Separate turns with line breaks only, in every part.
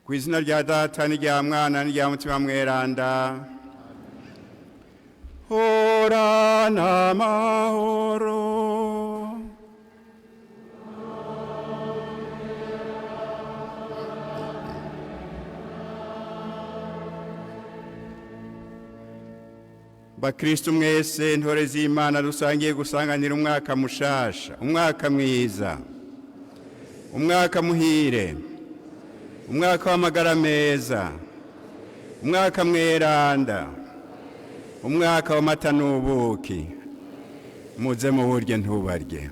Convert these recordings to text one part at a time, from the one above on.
ku izina rya Data n'irya Mwana n'irya Mutima Mweranda. Horana amahoro. Bakristo mwese ntore z'Imana dusangiye gusanganira umwaka mushasha, umwaka mwiza, umwaka muhire, umwaka w'amagara meza, umwaka mweranda, umwaka w'amata n'ubuki. Muze muwurye ntubarye.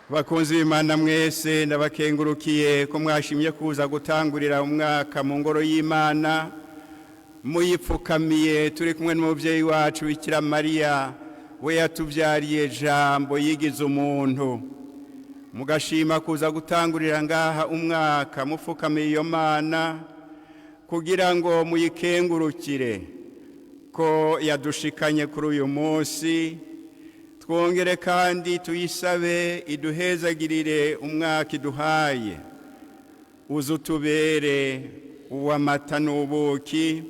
Bakunzi b'Imana mwese ndabakengurukiye ko mwashimye kuza gutangurira umwaka mu ngoro y'Imana muyipfukamiye turi kumwe n'umuvyeyi wacu Bikira Mariya we yatuvyariye jambo yigize umuntu. Mugashima kuza gutangurira ngaha umwaka mupfukamiye iyo Mana kugira ngo muyikengurukire ko yadushikanye kuri uyu munsi. Twongere kandi tuyisabe iduhezagirire umwaka iduhaye, uzutubere uw'amata n'ubuki,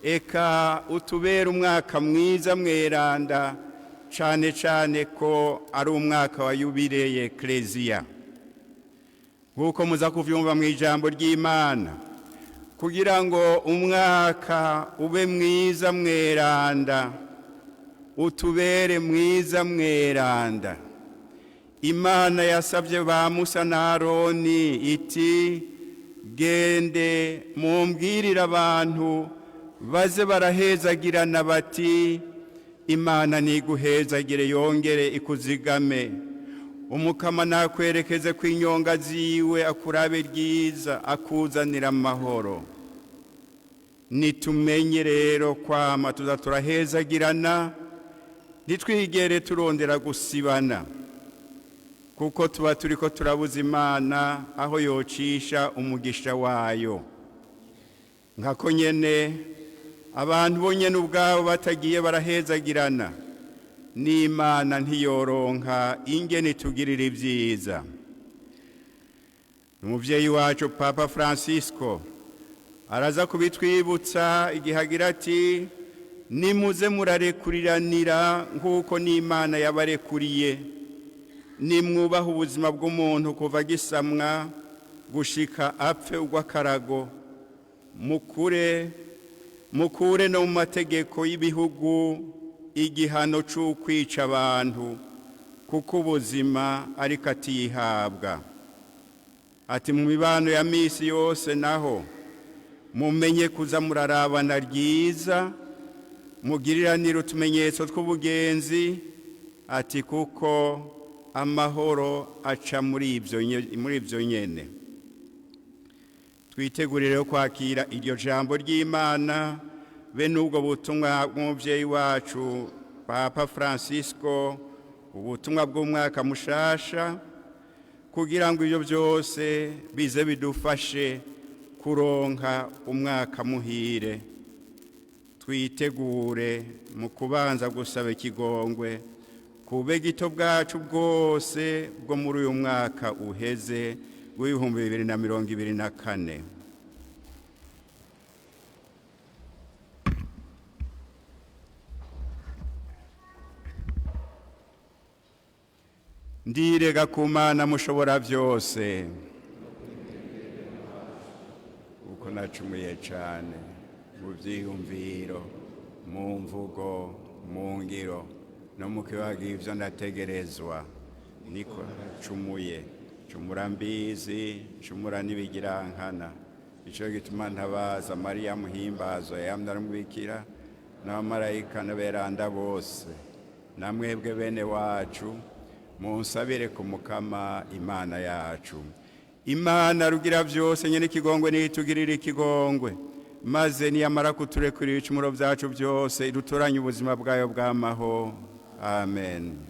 eka utubere umwaka mwiza mweranda, cane cane ko ari umwaka wa yubile Eklezia. Nk'uko muza kuvyumva mu ijambo ry'Imana, kugira ngo umwaka ube mwiza mweranda, utubere mwiza mweranda, Imana yasabye ba Musa na Aroni iti gende mumbwirire abantu baze barahezagirana bati Imana niguhezagire yongere ikuzigame, umukama nakwerekeze kw'inyonga ziwe akurabe ryiza akuzanira amahoro. Nitumenye rero kwama tuza turahezagirana, nitwigere turondera gusibana, kuko tuba turiko turabuza Imana aho yocisha umugisha wayo. Nkako nyene abantu bonyene ubwabo batagiye barahezagirana, n'Imana ntiyoronka ingene tugirira ivyiza. Umuvyeyi wacu Papa Francisco araza kubitwibutsa igihe agira ati nimuze murarekuriranira nk'uko n'Imana yabarekuriye, nimwubaha ubuzima bw'umuntu kuva gisamwa gushika apfe urw'akarago, mukure no mu mategeko y'ibihugu igihano c'ukwica abantu, kuko ubuzima ariko atihabwa. Ati mu mibano ya misi yose naho mumenye kuza murarabana ryiza, mugiriranire utumenyetso tw'ubugenzi, ati kuko amahoro aca muri ivyo nyene. Twitegurire kwakira iryo jambo ry'Imana be n'ubwo butumwa bw'umuvyeyi wacu Papa Francisco, ubutumwa bw'umwaka mushasha, kugira ngo ibyo byose bize bidufashe kuronka umwaka muhire. Twitegure mu kubanza gusaba ikigongwe kube gito bwacu bwose bwo muri uyu mwaka uheze w'ibihumbi 2024. Ndirega ku Mana mushobora byose, uko nacumuye cane mu vyiyumviro, mu mvugo, mu ngiro no mu kibaga ivyo ndategerezwa, niko nacumuye. Cumura mbizi, cumura n'ibigirankana. Ico gituma ntabaza Mariya muhimbazo yamye ari umubikira n'abamarayika n'aberanda bose, namwebwe bene wacu munsabire ku Mukama Imana yacu. Imana rugira byose nyene ikigongwe nitugirira ikigongwe, maze niyamara kuturekurira ibicumuro vyacu byose idutoranye ubuzima bwayo bw'amaho. Amen.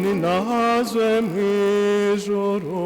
ninahazwe mw'ijoro.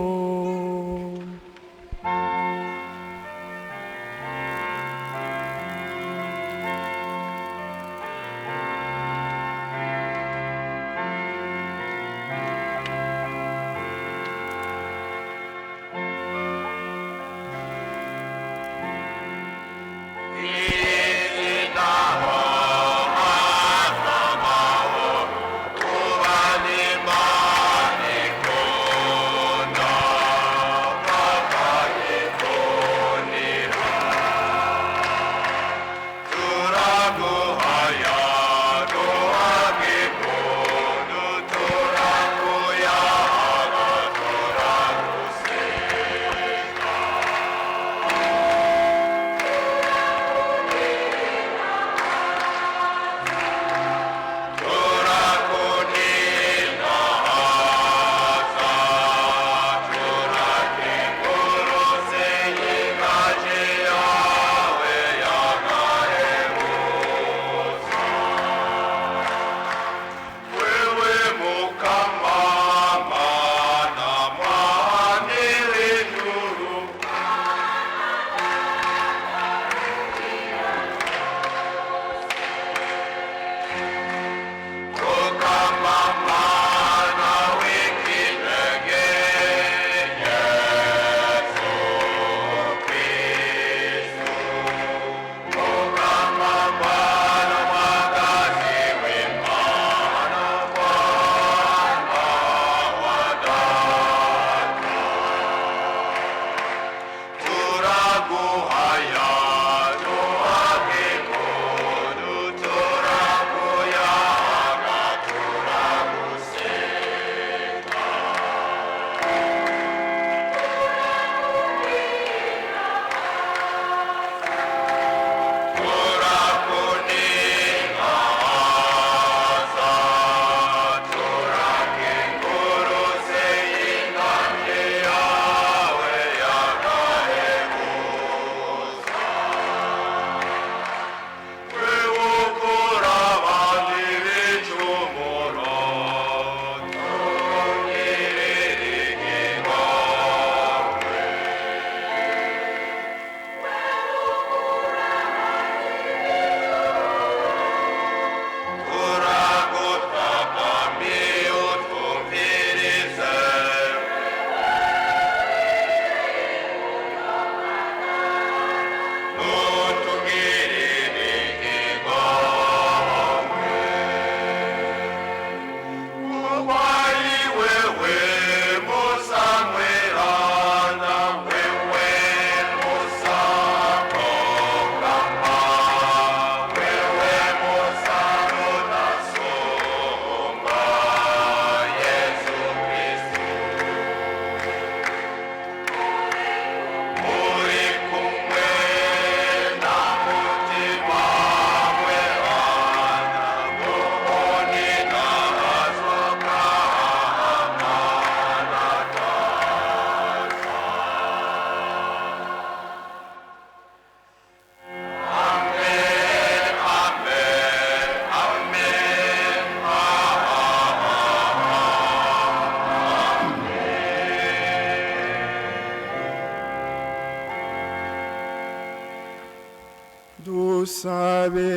dusabe.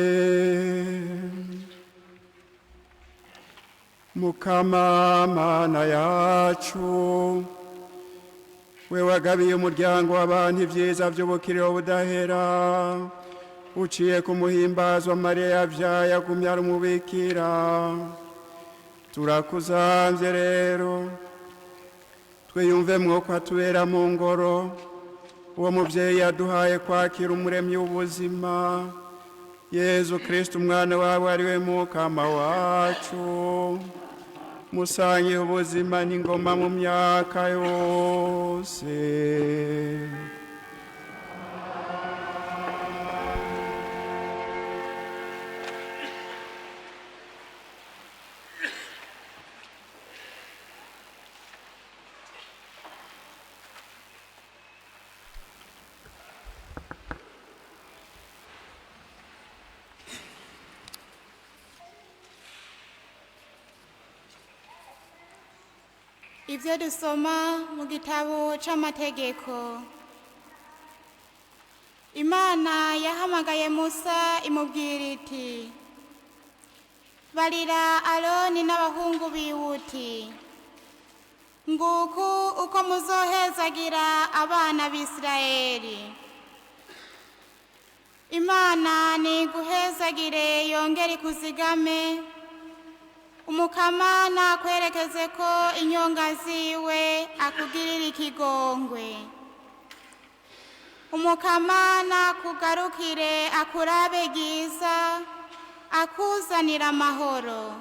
Mukama Mana yacu, we wagabiye umuryango w'abantu ibyiza by'ubukiriro budahera, uciye ku muhimbazo Mariya yabyaye agumya ari umubikira, turakuzamvye rero twiyumvemwo ko atubera mu ngoro uwo muvyeyi yaduhaye kwakira umuremyi w'ubuzima Yezu Kristo umwana wawe ari we Mukama wacu, musangiye ubuzima n'ingoma mu myaka yose.
Ibyo dusoma mu gitabo c'amategeko. Imana yahamagaye Musa imubwira iti: barira Aroni n'abahungu biwuti, nguku uko muzohezagira abana b'Isirayeli. Imana niguhezagire yongere ikuzigame, umukama nakwerekeze ko inyonga ziwe akugirira ikigongwe. Umukama nakugarukire akurabe giza, akuzanira amahoro.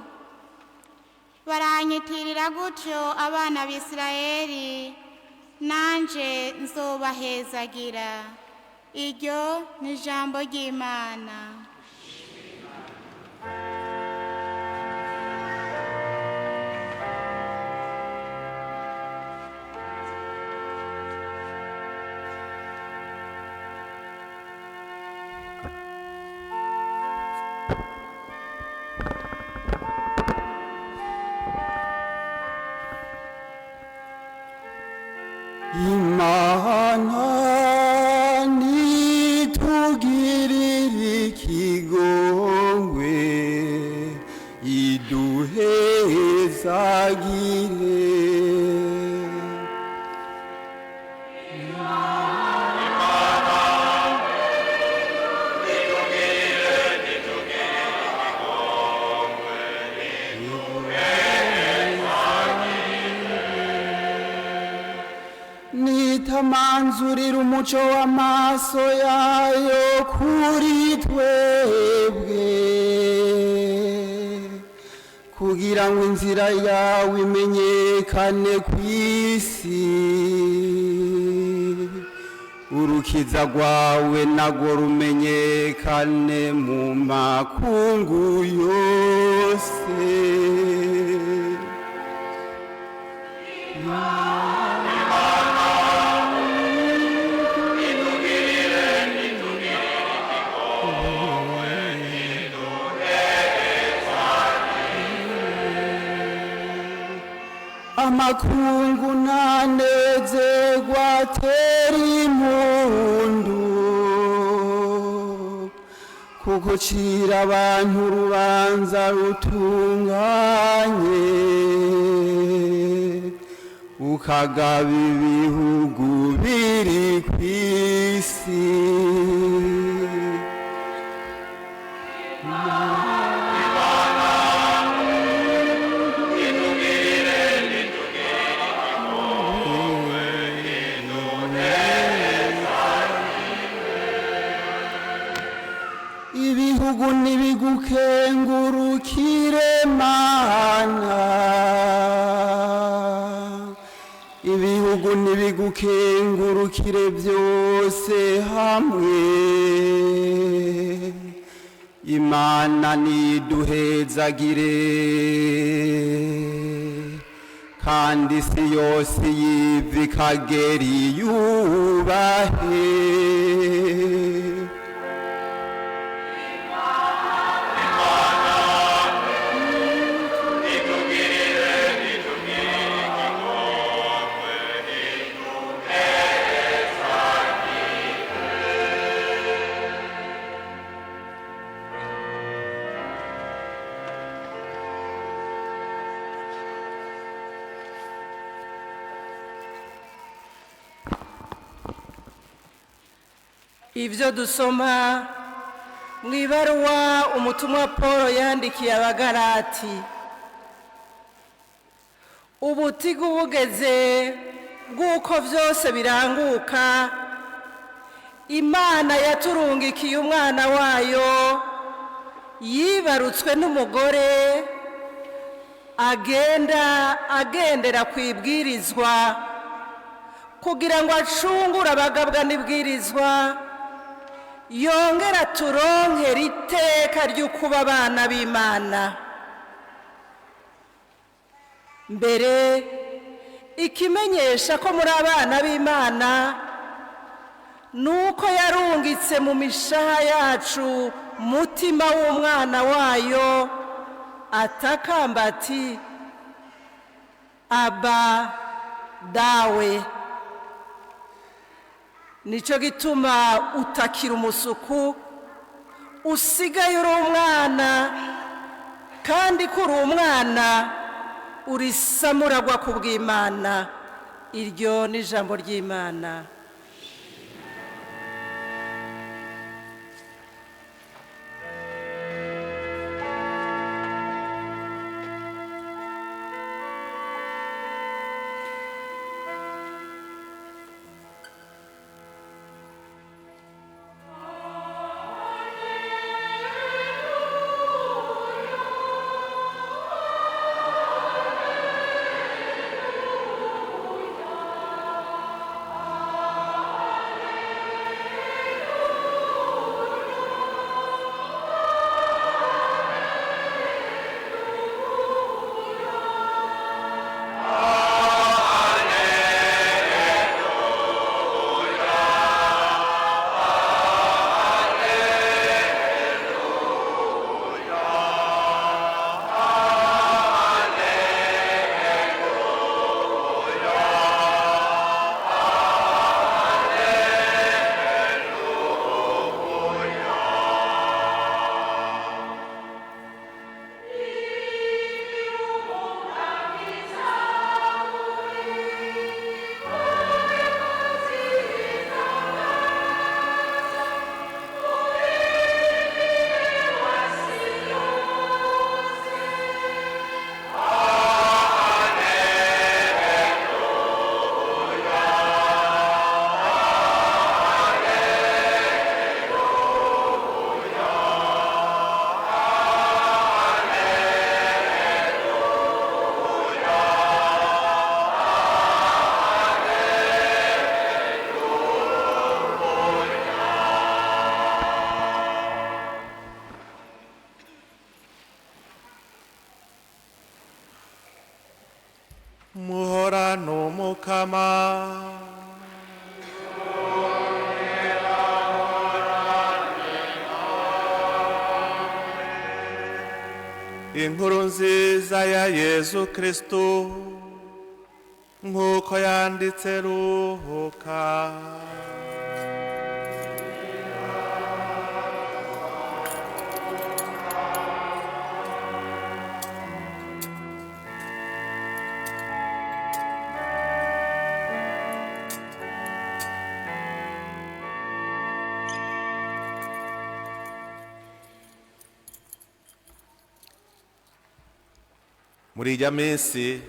Baranyitirira gutyo abana b'Isirayeli, nanje nzobahezagira. Iryo ni ijambo ry'Imana.
Imana nitugirire ikigongwe, iduhezagire. Nitamanzurira umuco w'amaso yayo kuri twebwe, kugira ngo inzira yawe imenyekane kw'isi, urukiza rwawe narwo rumenyekane mu makungu yose. Amakungu nanezerwa atera impundu, kuko ucira abantu urubanza rutunganye, ukagaba ibihugu biri kw'isi. Ibihugu nibigukengurukire Mana, ibihugu nibigukengurukire byose hamwe. Imana niduhezagire, kandi isi yose yiva ikagera iyubahe.
Ibyo dusoma mu ibaruwa umutumwa Paul yandikiye Abagalati. Ubutigu bugeze bw'uko byose biranguka, Imana yaturungikiye umwana wayo yibarutswe n'umugore, agendera ku ibwirizwa, kugira ngo acungure abagabwa n'ibwirizwa, yongera turonkera iteka ry'ukuba abana b'Imana. Mbere ikimenyesha ko muri abana b'Imana nuko yarungitse mu mishaha yacu mutima w'umwana wayo, atakamba ati: aba dawe. Nico gituma utakira umusuku, usigaye uri umwana, kandi kuri umwana urisamuragwa ku bw'Imana. Iryo ni ijambo ry'Imana.
Muhorano Mukama. Inkuru nziza ya Yesu Kristo nk'uko yanditse Luka. Muri ijya minsi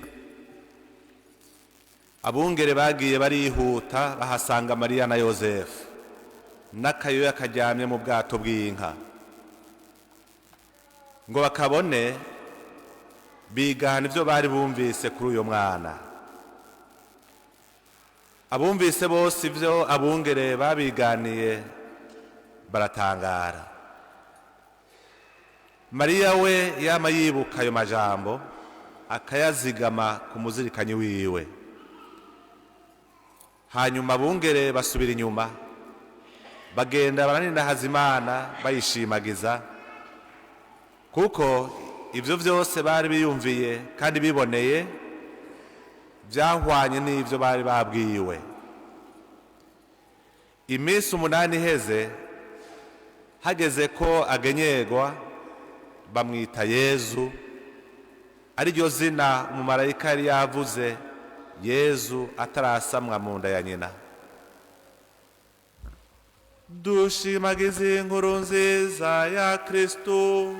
abungere bagiye barihuta bahasanga Mariya na Yosefu n'akayoya karyamye mu bwato bw'inka ngo bakabone bigana ibyo bari bumvise kuri uyo mwana. Abumvise bose ibyo abungere babiganiye baratangara. Mariya we yama yibuka ayo majambo akayazigama ku muzirikanyi wiwe. Hanyuma abungere basubira inyuma bagenda baraninahaza Imana bayishimagiza, kuko ibyo byose bari biyumviye kandi biboneye byahwanye n'ibyo bari babwiwe. Iminsi 8 iheze, hageze ko agenyegwa bamwita Yezu, ari ryo zina umumarayika yari yavuze Yezu atarasamwa mu nda ya nyina. Dushimagize inkuru nziza ya Kristo.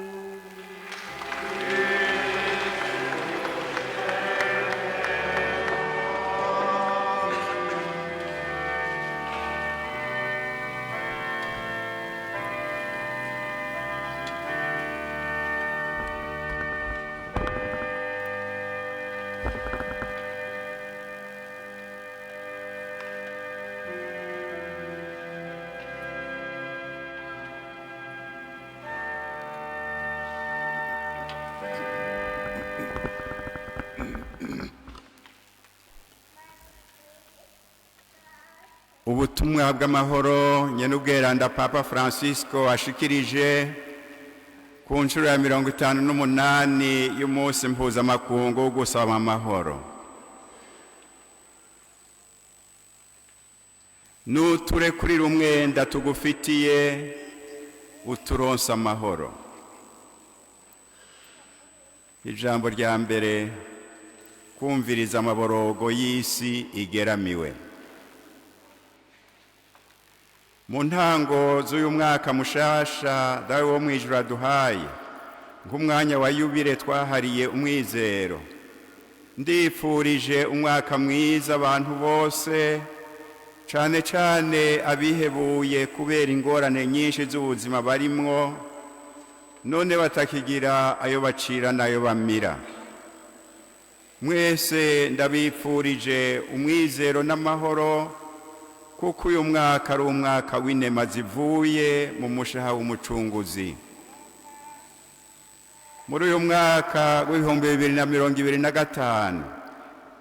Ubutumwa bw'amahoro nyenubweranda Papa Francisco ashikirije ku nshuro ya 58 y'umunsi mpuzamakungu wo gusaba amahoro. nuturekurira umwenda tugufitiye uturonsa amahoro. Ijambo rya mbere, kumviriza amaborogo y'isi igeramiwe. Mu ntango z'uyu mwaka mushasha dawe wo mwijuru aduhaye nk'umwanya wa yubile twahariye umwizero, ndifurije umwaka mwiza abantu bose, cane cane abihebuye kubera ingorane nyinshi z'ubuzima barimwo, none batakigira ayo bacira nayo bamira. Mwese ndabipfurije umwizero n'amahoro, kuko uyu mwaka ari umwaka w'inema zivuye mu mushaha w'umucunguzi. Muri uyu mwaka w'ibihumbi 2025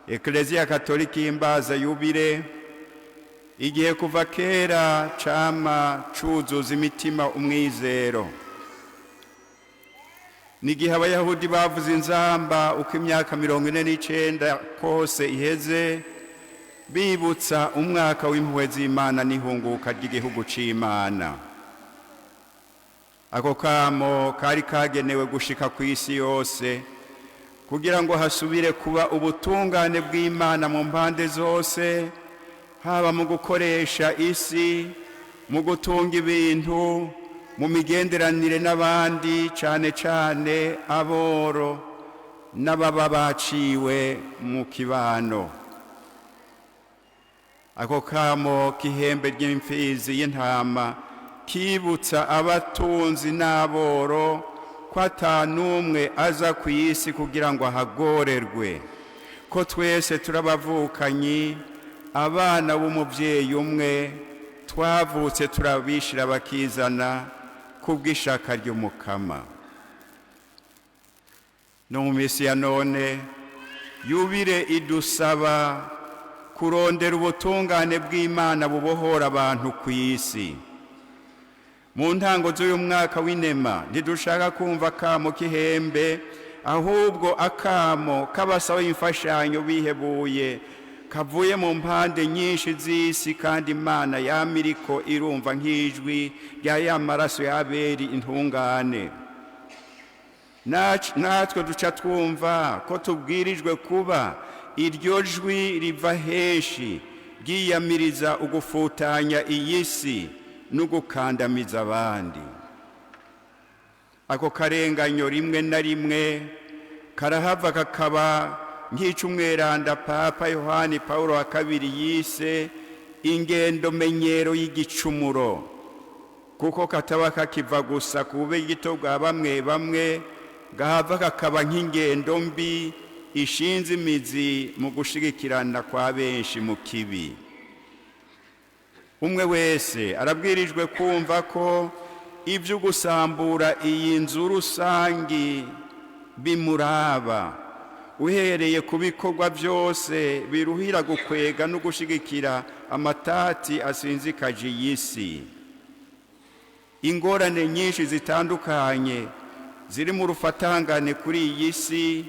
Eklezia Katolika ihimbaza yubile, igihe kuva kera cama cuzuza imitima umwizero. Nigihe abayahudi bavuze inzamba uko imyaka 49 kose iheze, bibutsa umwaka w'impuhwe z'Imana n'ihunguka ry'igihugu c'Imana. Ako kamo kari kagenewe gushika ku isi yose, kugira ngo hasubire kuba ubutungane bw'Imana mu mpande zose, haba mu gukoresha isi, mu gutunga ibintu, mu migenderanire n'abandi, cane cane aboro n'ababa baciwe mu kibano. Ako kamo k'ihembe ry'imfizi y'intama kibutsa abatunzi n'aboro ko atanumwe aza ku isi kugira ngo ahagorerwe, ko twese turabavukanyi, abana b'umuvyeyi umwe, twavutse turabishira bakizana kubw'ishaka ry'Umukama. No mu misi ya none yubile idusaba kurondera ubutungane bw'Imana bubohora abantu ku isi. Mu ntango z'uyu mwaka w'inema ntidushaka kumva akamo k'ihembe, ahubwo akamo k'abasaba imfashanyo bihebuye, kavuye mu mpande nyinshi z'isi, kandi Imana yamiriko irumva nk'ijwi rya ya maraso ya Abeli intungane. Natwe duca twumva ko tubwirijwe kuba iryo jwi riva henshi ryiyamiriza ugufutanya iyi si n'ugukandamiza abandi. Ako karenganyo rimwe na rimwe karahava kakaba nk'icumweranda Papa Yohani Paulo wa kabiri yise ingendo menyero y'igicumuro, kuko kataba kakiva gusa ku bube gito bwa bamwe bamwe, gahava kakaba nk'ingendo mbi ishinze imizi mu gushigikirana kwa benshi mu kibi. Umwe wese arabwirijwe kumva ko ibyo gusambura iyi nzu rusangi bimuraba, uhereye ku bikorwa byose biruhira gukwega no gushigikira amatati asinzikaje iyi si. Ingorane nyinshi zitandukanye ziri mu rufatangane kuri iyi si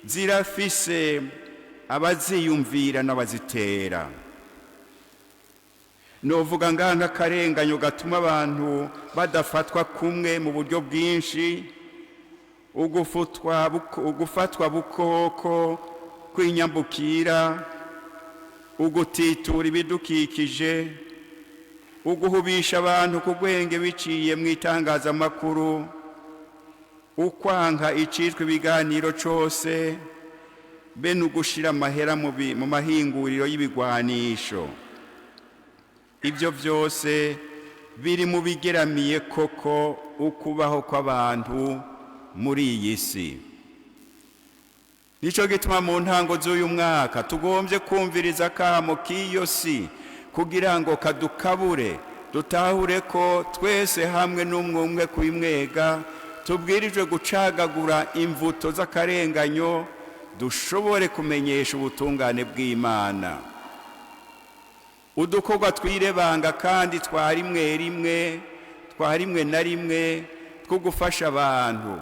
zirafise abaziyumvira n'abazitera. Novuga nganga karenganyo gatuma abantu badafatwa kumwe mu buryo bwinshi, ugufatwa bukoko kwinyambukira, ugutitura ibidukikije, uguhubisha abantu ku bwenge biciye mu itangazamakuru, ukwanka icitwa ibiganiro cose, be n'ugushira amahera mu mahinguriro y'ibigwanisho. Ibyo byose biri mu bigeramiye koko ukubaho kw'abantu muri iyi si. Nico gituma mu ntango z'uyu mwaka tugombye kumviriza akamo k'iyo si, kugira ngo kadukabure, dutahure ko twese hamwe n'umwe kwimwega tubwirijwe gucagagura imvuto z'akarenganyo, dushobore kumenyesha ubutungane bw'Imana. Udukorwa twirebanga kandi twarimwe na rimwe two gufasha abantu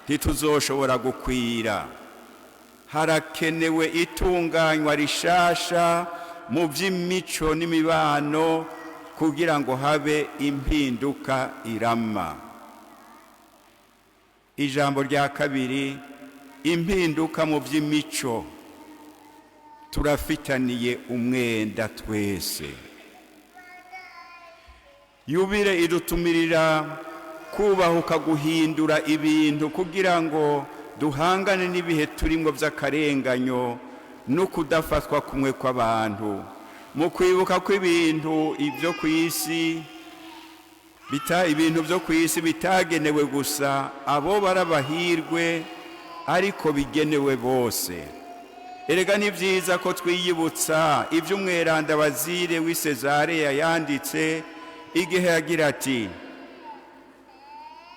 ntituzoshobora gukwira. Harakenewe itunganywa rishasha mu by'imico n'imibano kugira ngo habe impinduka irama. Ijambo rya kabiri, impinduka mu by'imico. Turafitaniye umwenda twese. Yubile idutumirira kubahuka guhindura ibintu kugira ngo duhangane n'ibihe turimo by'akarenganyo no kudafatwa kumwe kw'abantu, mu kwibuka ko ibintu byo ku isi bitagenewe gusa abo barabahirwe, ariko bigenewe bose. Erega ni byiza ko twiyibutsa ibyo umweranda Bazile w'i Sezareya yanditse igihe yagira ati,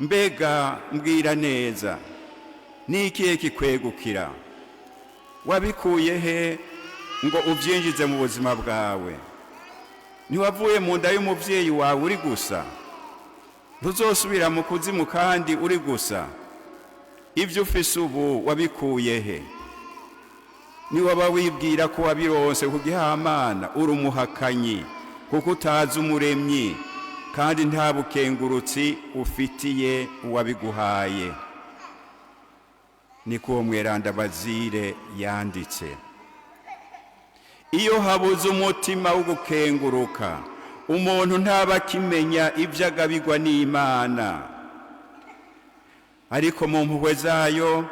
mbega mbwira neza, ni ikihe kikwegukira? Wabikuye he ngo ubyinjize mu buzima bwawe? Ntiwavuye mu nda y'umubyeyi wawe uri gusa? Ntuzosubira mu kuzimu kandi uri gusa? Ibyo ufise ubu wabikuye he? Niwaba wibwira ko wabironse ku gihamana, uri umuhakanyi, kuko utazi umuremyi kandi nta bukengurutsi ufitiye uwabiguhaye. Niko uwo mweranda Bazile yanditse. Iyo habuze umutima wo gukenguruka, umuntu ntaba akimenya ibyo agabirwa n'Imana. Ariko mu mpuhwe zayo,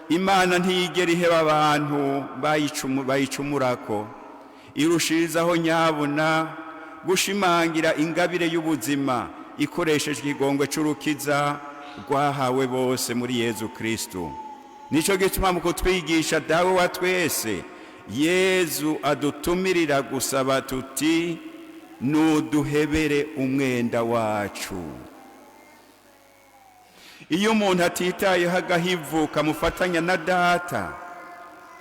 Imana ntiyigera iheba abantu bayicumurako. Irushirizaho nyabuna gushimangira ingabire y'ubuzima ikoresheje ikigongwe c'urukiza rwahawe bose muri Yezu Kristo. Nico gituma mu kutwigisha dawe wa twese, Yezu adutumirira gusaba tuti, nuduhebere umwenda wacu. Iyo umuntu atitayeho agahivu kamufatanya na Data,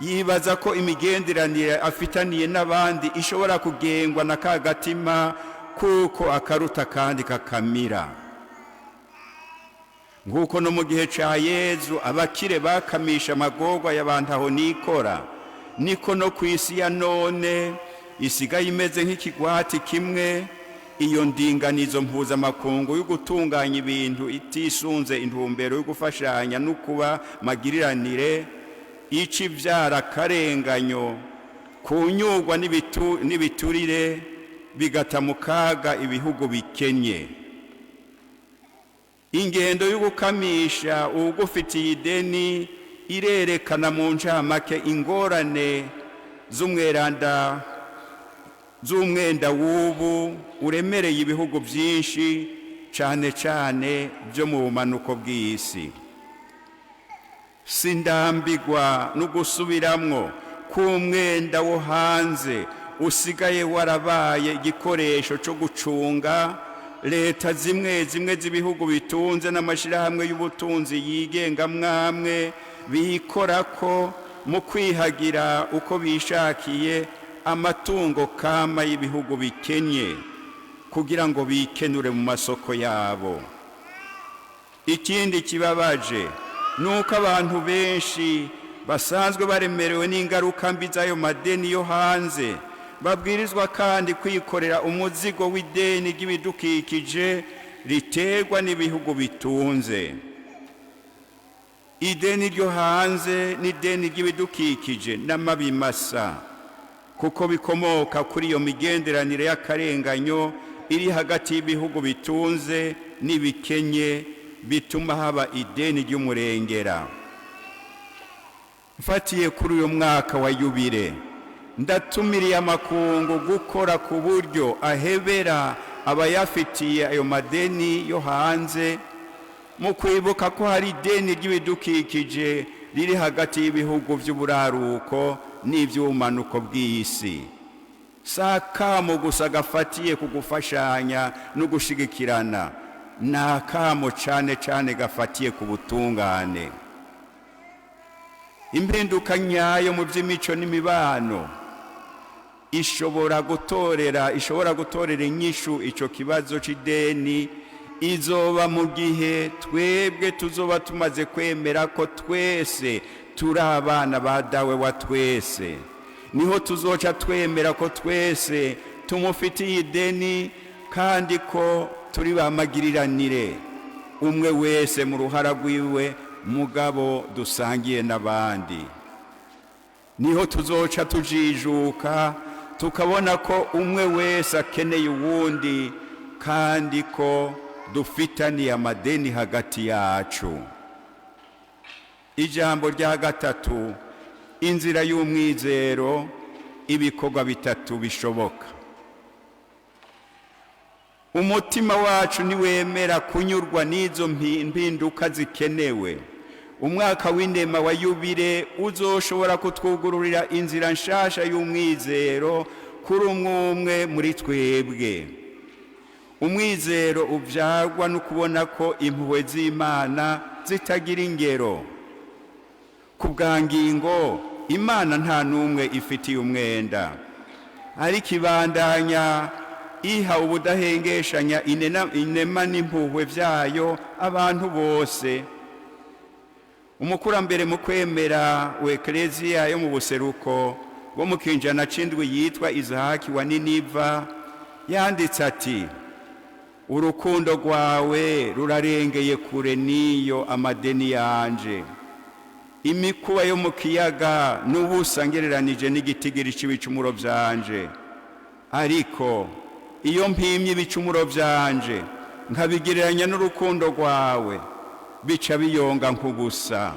yibaza ko imigenderanire afitaniye n'abandi ishobora kugengwa na kagatima kuko akaruta kandi kakamira. Nguko no mu gihe ca Yezu abakire bakamisha amagorwa y'abantu aho nikora, niko no ku isi ya none isigaye imeze nk'ikigwati kimwe. Iyo ndinganizo mpuzamakungu yo gutunganya ibintu itisunze intumbero yo gufashanya no kuba magiriranire, ici vyara akarenganyo, kunyurwa n'ibiturire, bigata mu kaga ibihugu bikenye. Ingendo yo gukamisha ugufitiye ideni irerekana mu ncamake ingorane z'umwenda w'ubu uremereye ibihugu byinshi, cane cane byo mu bumanuko bw'isi. Sindambigwa no gusubiramwo k'umwenda wo hanze usigaye warabaye igikoresho cyo gucunga leta zimwe z'ibihugu bitunze n'amashirahamwe y'ubutunzi yigenga mwamwe bikorako mu kwihagira uko bishakiye amatungo kama y'ibihugu bikenye kugira ngo bikenure mu masoko yabo. Ikindi kibabaje nuko abantu benshi basanzwe baremerewe n'ingaruka mbi z'ayo madeni yo hanze babwirizwa kandi kwikorera umuzigo w'ideni ry'ibidukikije riterwa n'ibihugu bitunze. Ideni ryo hanze n'ideni ry'ibidukikije n'amabi masa, kuko bikomoka kuri iyo migenderanire y'akarenganyo iri hagati y'ibihugu bitunze n'ibikenye, bituma haba ideni ry'umurengera. Mfatiye kuri uyu mwaka wa Yubile, ndatumiriye amakungu gukora ku buryo ahebera abayafitiye ayo madeni yo hanze, mu kwibuka ko hari ideni ry'ibidukikije riri hagati y'ibihugu by'uburaruko n'iby'ubumanuko bw'isi. Sakamo gusa gafatiye ku gufashanya no gushigikirana, nakamo cane cane gafatiye ku butungane. Impinduka nyayo mu by'imico n'imibano ishobora gutorera inyishu ico kibazo c'ideni, izoba mu gihe twebwe tuzoba tumaze kwemera ko twese turi abana ba dawe wa twese. niho tuzoca twemera ko twese tumufitiye ideni kandi ko turi bamagiriranire umwe wese mu ruhara rwiwe mugabo dusangiye n'abandi. Niho tuzoca tujijuka tukabona ko umwe wese akeneye uwundi kandi ko dufitaniye amadeni hagati yacu. Ijambo rya gatatu, inzira y'umwizero, ibikorwa bitatu bishoboka. Umutima wacu niwemera kunyurwa n'izo mpinduka zikenewe, umwaka w'indema wa yubile uzoshobora kutwugururira inzira nshasha y'umwizero kuri umwe muri twebwe. Umwizero uvyagwa no kubona ko impuhwe z'Imana zitagira ingero. Ku bwangingo Imana nta numwe ifitiye umwenda, ariko ibandanya iha ubudahengeshanya inema n'impuhwe vyayo abantu bose. Umukurambere mu kwemera w'Ekleziya yo mu buseruko bo mu kinjana c'indwi yitwa Izahaki wa Niniva yanditse ati: urukundo rwawe rurarengeye kure niyo amadeni yanje. Imikuba yo mu kiyaga n'ubusa ngereranije n'igitigiri c'ibicumuro vyanje, ariko iyo mpimye ibicumuro vyanje nkabigereranya n'urukundo rwawe bica biyonga nk'ubusa.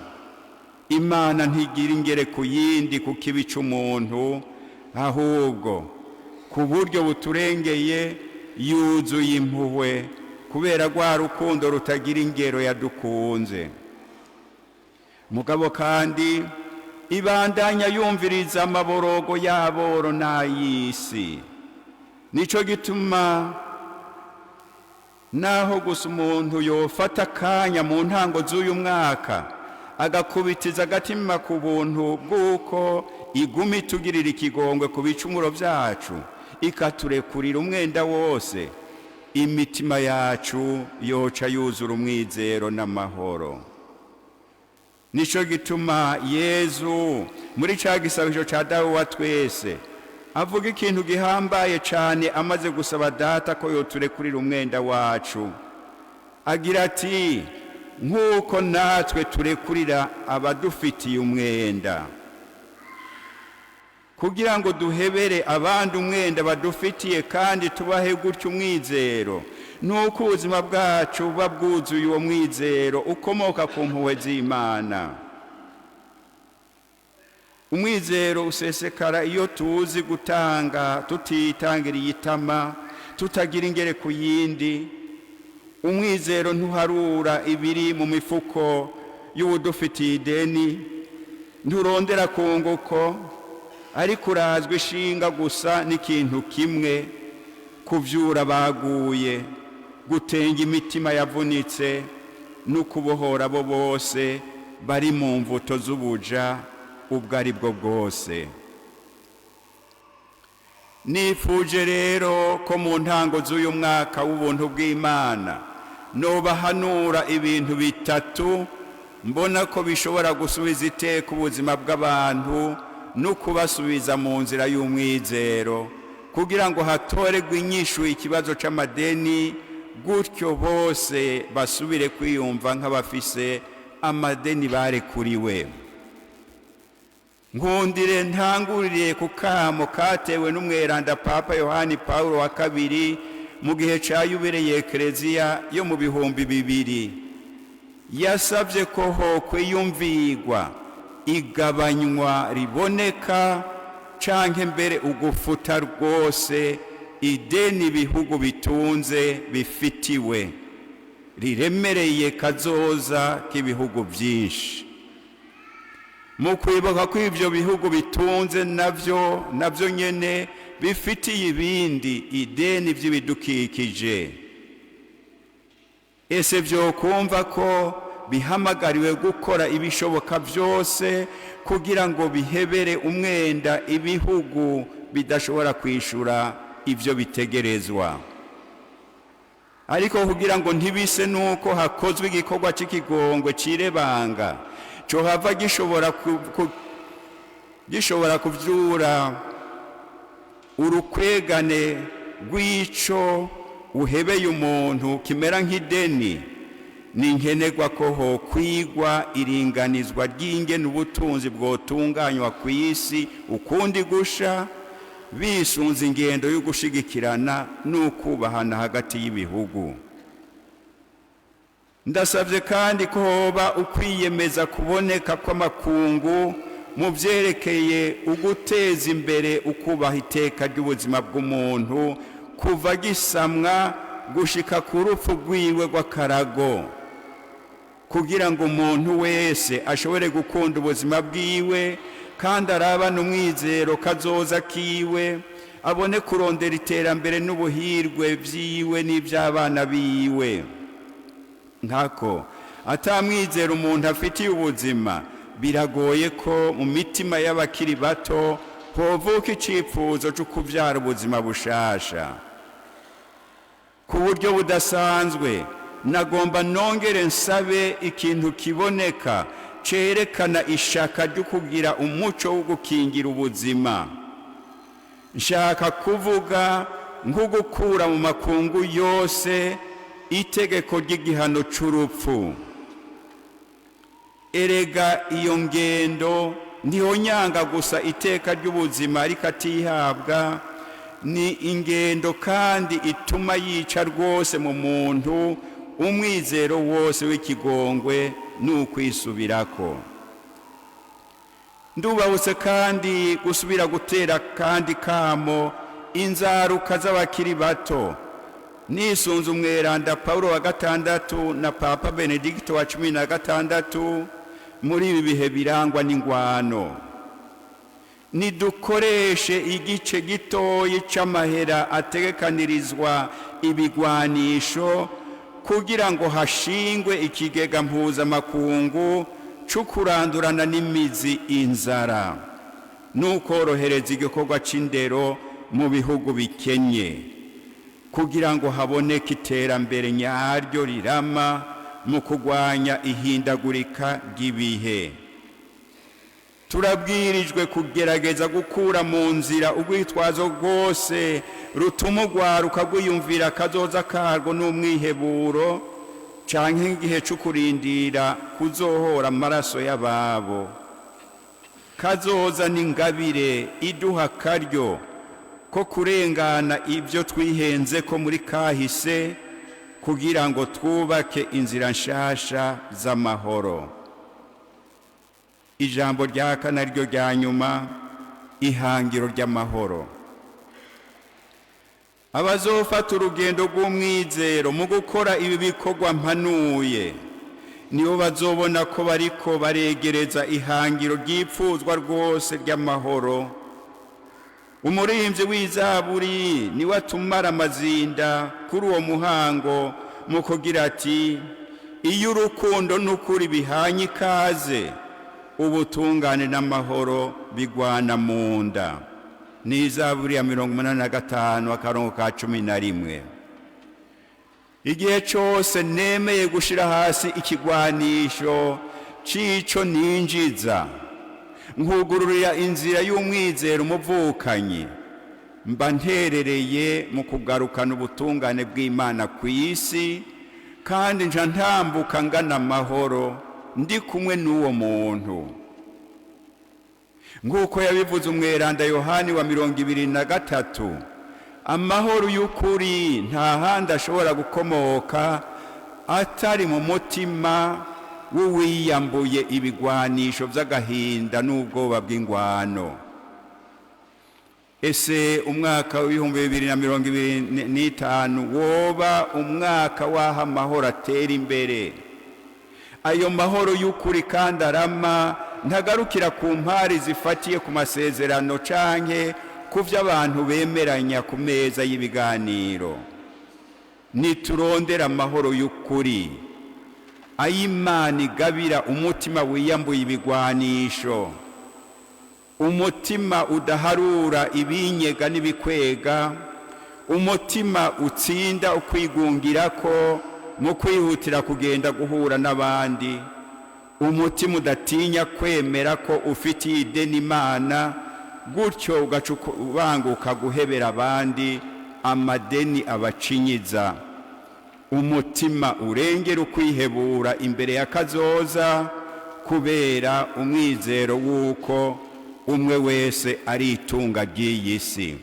Imana ntigira ingere ku yindi kuko ibica umuntu, ahubwo ku buryo buturengeye yuzuye impuhwe kubera rwa rukundo rutagira ingero yadukunze. Mugabo kandi ibandanya yumviriza amaborogo y'aboro n'ay'isi. Nico gituma naho gusa umuntu yofata akanya mu ntango z'uyu mwaka agakubitiza agatima ku buntu bw'uko iguma itugirira ikigongwe ku bicumuro vyacu, ikaturekurira umwenda wose, imitima yacu yoca yuzura umwizero n'amahoro. Nico gituma Yezu muri ca gisabisho ca Dawe wa twese avuga ikintu gihambaye cane amaze gusaba Data ko yoturekurira umwenda wacu. Agira ati: nk'uko natwe turekurira abadufitiye umwenda. Kugira ngo duhebere abandi umwenda badufitiye kandi tubahe gutyo umwizero, nuko ubuzima bwacu buba bwuzuye uwo mwizero ukomoka ku mpuhwe z'Imana. Umwizero usesekara iyo tuzi gutanga tutitangiriye itama, tutagira ingere ku yindi. Umwizero ntuharura ibiri mu mifuko y'uwudufitiye ideni, nturondera kunguko, ariko urazwa ishinga gusa n'ikintu kimwe: kuvyura baguye, gutenga imitima yavunitse, no kubohora abo bose bari mu mvuto z'ubuja ubwo ari bwo bwose. Nifuje rero ko mu ntango z'uyu mwaka w'ubuntu bw'Imana nobahanura ibintu bitatu mbona ko bishobora gusubiza iteka ubuzima bw'abantu no kubasubiza mu nzira y'umwizero, kugira ngo hatoregwe inyishu ikibazo c'amadeni, gutyo bose basubire kwiyumva nk'abafise amadeni barekuriwe. Nkundire ntangurire ku kamo katewe n'umweranda Papa Yohani Paulo wa kabiri mu gihe ca yubile y'Ekleziya yo mu 2000. Yasavye ko ho kwiyumvirwa igabanywa riboneka canke mbere ugufuta rwose ideni ibihugu bitunze bifitiwe, riremereye kazoza k'ibihugu vyinshi. Mu kwibuka ko ivyo bihugu bitunze navyo nyene bifitiye ibindi ideni vy'ibidukikije. Ese vyo kumva ko bihamagariwe gukora ibishoboka vyose kugira ngo bihebere umwenda ibihugu bidashobora kwishura ivyo bitegerezwa. Ariko kugira ngo ntibise nuko hakozwe igikorwa c'ikigongwe cirebanga, cohava gishobora gishobora kuvyura urukwegane rw'ico uhebeye umuntu kimera nk'ideni. Ni nkenerwa ko ho kwigwa iringanizwa ry'ingene ubutunzi bwotunganywa ku isi ukundi gusha, bisunze ingendo yo gushigikirana n'ukubahana hagati y'ibihugu. Ndasavye kandi ko hoba ukwiyemeza kuboneka kw'amakungu mu vyerekeye uguteza imbere ukubaha iteka ry'ubuzima bw'umuntu kuva gisamwa gushika ku rupfu rwiwe rw'akarago, kugira ngo umuntu wese ashobore gukunda ubuzima bwiwe kandi arabane umwizero kazoza kiwe, abone kurondera iterambere n'ubuhirwe vyiwe n'ivy'abana biwe. Nkako atamwizera umuntu afitiye ubuzima, biragoye ko mu mitima y'abakiri bato hovuka icifuzo cyo kuvyara ubuzima bushasha. Ku buryo budasanzwe nagomba nongere nsabe ikintu kiboneka cerekana ishaka ryo kugira umuco wo gukingira ubuzima. Nshaka kuvuga nko gukura mu makungu yose itegeko ry'igihano c'urupfu. Erega iyo ngendo ntihonyanga gusa iteka ry'ubuzima ariko atihabwa, ni ingendo kandi ituma yica rwose mu muntu umwizero wose w'ikigongwe n'ukwisubirako. Ndubahutse kandi gusubira gutera kandi kamo inzaruka z'abakiri bato, nisunze umweranda Paulo wa gatandatu na Papa Benedikito wa 16 muri ibi bihe birangwa n'ingwano. Nidukoreshe igice gitoyi c'amahera ategekanirizwa ibigwanisho kugira ngo hashingwe ikigega mpuzamakungu c'ukurandurana n'imizi inzara n'ukorohereza igikorwa c'indero mu bihugu bikenye, kugira ngo haboneke iterambere nyaryo rirama mu kugwanya ihindagurika ry'ibihe. Turabwirijwe kugerageza gukura mu nzira urwitwazo rwose rutuma urwaruka rwiyumvira kazoza karwo n'umwiheburo canke nk'igihe co kurindira kuzohora amaraso y'ababo. Kazoza n'ingabire iduha akaryo ko kurengana ibyo twihenze ko muri kahise, kugira ngo twubake inzira nshasha z'amahoro. Ijambo rya kane ryo rya nyuma, ihangiro ry'amahoro. Abazofata urugendo rw'umwizero mu gukora ibi bikorwa mpanuye, nibo bazobona ko bariko baregereza ihangiro ryipfuzwa rwose ry'amahoro. Umuririmbyi w'izaburi niwe atumara amazinda kuri uwo muhango mu kugira ati, iyo urukundo n'ukuri bihanye ikaze, ubutungane n'amahoro bigwana mu nda. Ni Zaburi ya 85 akarongo ka 11. Igihe cyose nemeye gushira hasi ikigwanisho cico ninjiza, nkugururira inzira y'umwizero umuvukanyi, mba nterereye mu kugarukana ubutungane bw'Imana ku isi, kandi nja ntambuka ngana amahoro ndi kumwe n'uwo muntu. Nguko yabivuze umweranda Yohani wa 23, amahoro y'ukuri nta handi ashobora gukomoka atari mu mutima w'uwiyambuye ibigwanisho vy'agahinda n'ubwoba bw'ingwano. Ese umwaka w'2025 woba umwaka w'aho amahoro atera imbere. Ayo mahoro y'ukuri kandi arama ntagarukira ku mpari zifatiye ku masezerano canke ku vy'abantu bemeranya ku meza y'ibiganiro. Niturondera amahoro y'ukuri, ay'Imana igabira umutima wiyambuye ibigwanisho, umutima udaharura ibinyega n'ibikwega, umutima utsinda ukwigungirako mu kwihutira kugenda guhura n'abandi, umutima udatinya kwemera ko ufitiye ideni Imana, gutyo ugaca ubanguka guhebera abandi amadeni abacinyiza. Umutima urengera ukwihebura imbere ya kazoza, kubera umwizero w'uko umwe wese ari itunga ry'iyi si.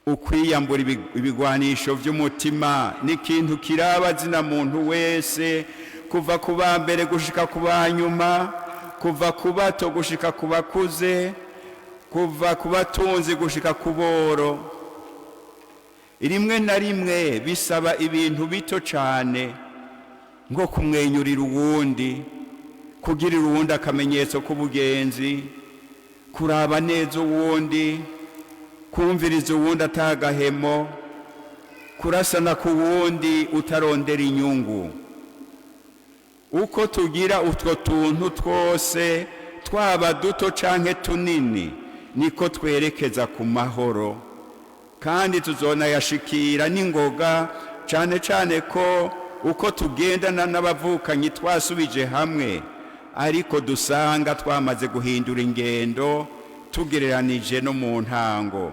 Ukwiyambura ibigwanisho by'umutima ni ikintu kiraba zina muntu wese, kuva ku ba mbere gushika ku ba nyuma, kuva ku bato gushika ku bakuze, kuva ku batunzi gushika ku boro. Rimwe na rimwe bisaba ibintu bito cyane, nko kumwenyurira uwundi, kugirira uwundi akamenyetso k'ubugenzi, kuraba neza uwundi, kumviriza uwundi atagahemo, kurasana ku wundi utarondera inyungu. Uko tugira utwo tuntu twose, twaba duto canke tunini, niko twerekeza ku mahoro, kandi tuzonayashikira n'ingoga, cane cane ko uko tugendana n'abavukanyi twasubije hamwe, ariko dusanga twamaze guhindura ingendo tugereranije no mu ntango.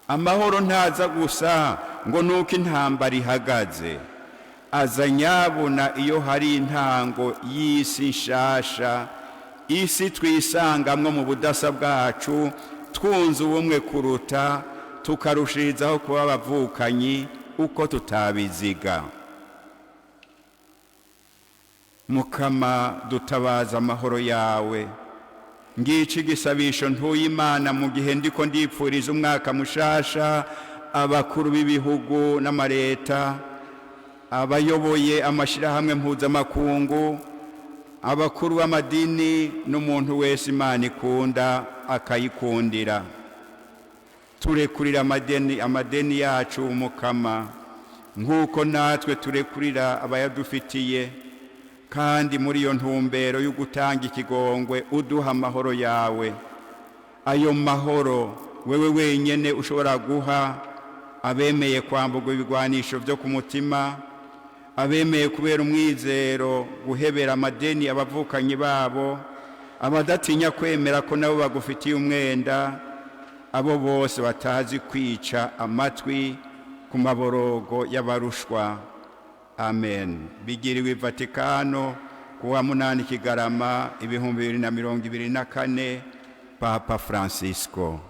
Amahoro ntaza gusa ngo nuko intambara ihagaze, aza nyabuna iyo hari intango y'isi nshasha, isi twisangamwo mu budasa bwacu, twunze ubumwe kuruta, tukarushirizaho kuba abavukanyi uko tutabiziga. Mukama, dutabaza amahoro yawe. Ngici igisabisho ntuye Imana mu gihe ndiko ndipfuriza umwaka mushasha abakuru b'ibihugu n'amareta, abayoboye amashirahamwe mpuzamakungu, abakuru b'amadini n'umuntu wese Imana ikunda akayikundira. Turekurira amadeni yacu Mukama, nk'uko natwe turekurira abayadufitiye, kandi muri iyo ntumbero yo gutanga ikigongwe uduha amahoro yawe. Ayo mahoro wewe wenyene ushobora guha abemeye kwamburwa ibigwanisho byo ku mutima, abemeye kubera umwizero guhebera amadeni abavukanyi babo, abadatinya kwemera ko nabo bagufitiye umwenda, abo bose batazi kwica amatwi ku maborogo y'abarushwa. Amen. Bigiriwe Vatikano kuwa 8 Kigarama 2024, Papa Francisco.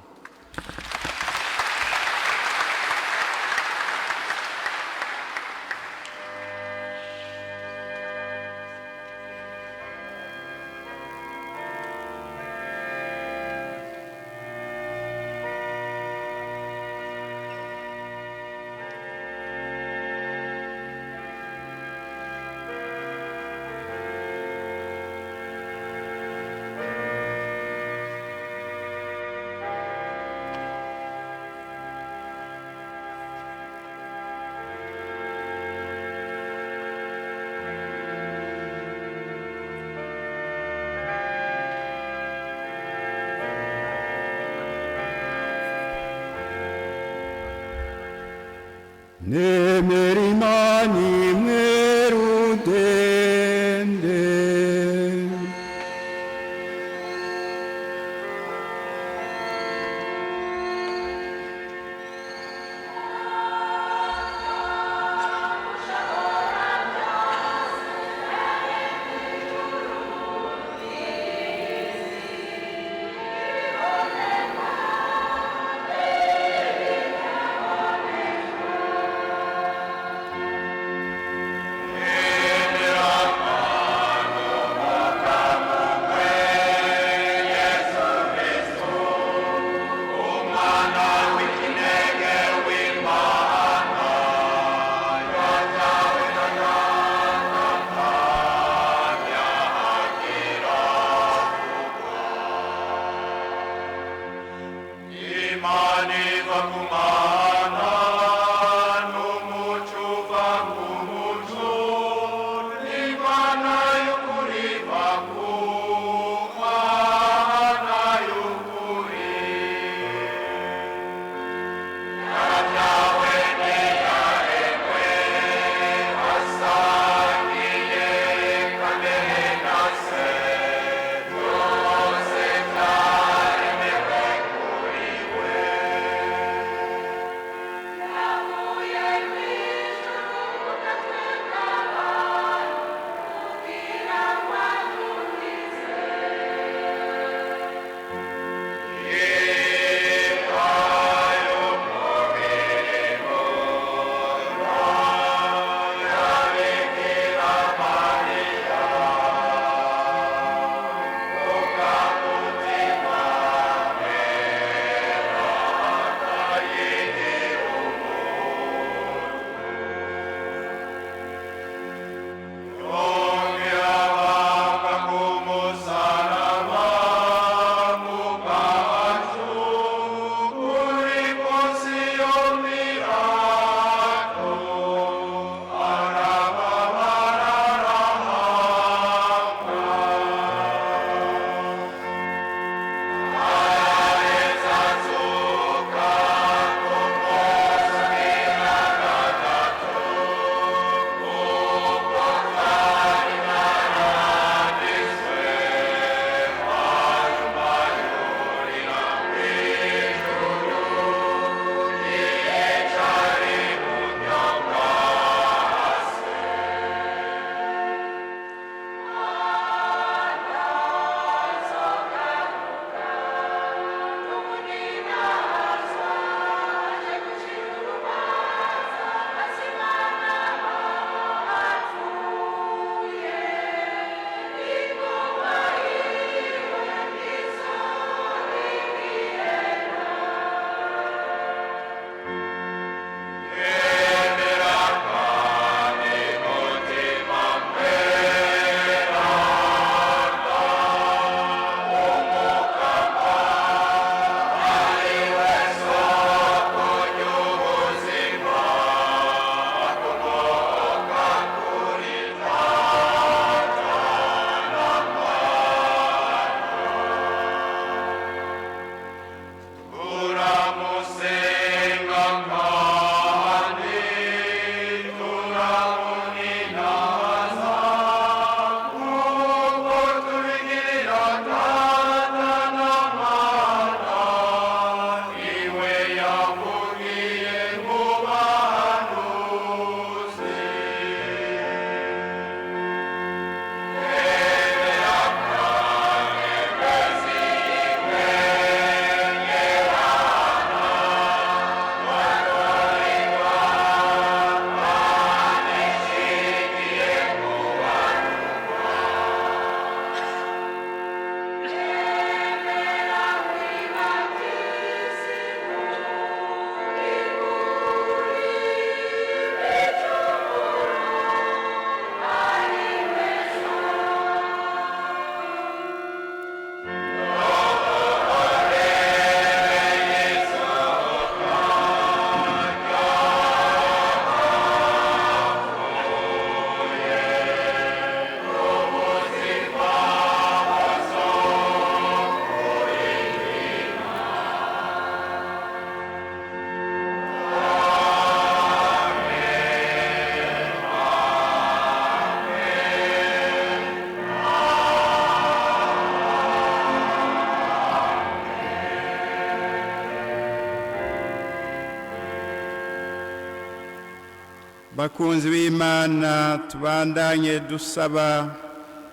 bakunzi b'Imana, tubandanye dusaba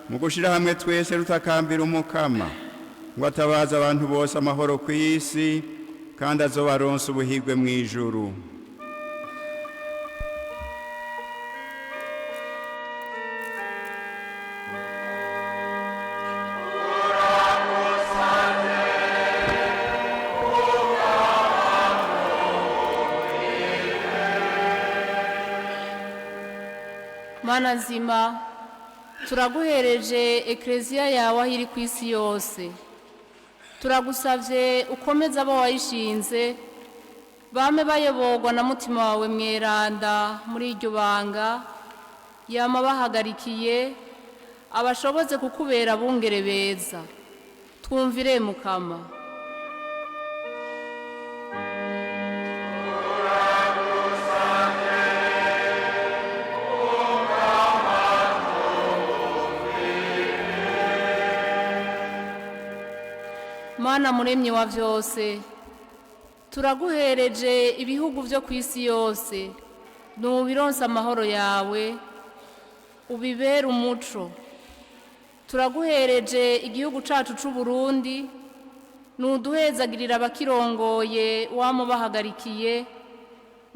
mu gushira hamwe twese rutakambira umukama ngo atabaza abantu bose amahoro ku isi kandi azobaronsa ubuhigwe mu ijuru.
Mana nzima, turaguhereje ekleziya yawe aho iri ku isi yose. Turagusavye ukomeza abo wayishinze bame bayoborwa na mutima wawe mweranda muri iryo banga, yama bahagarikiye abashoboze kukubera abungere beza. Twumvire Mukama. Mana muremyi wa vyose, turaguhereje ibihugu vyo ku isi yose, nubironsa amahoro yawe, ubibera umuco. Turaguhereje igihugu cacu c'u Burundi, nuduhezagirira abakirongoye wama bahagarikiye,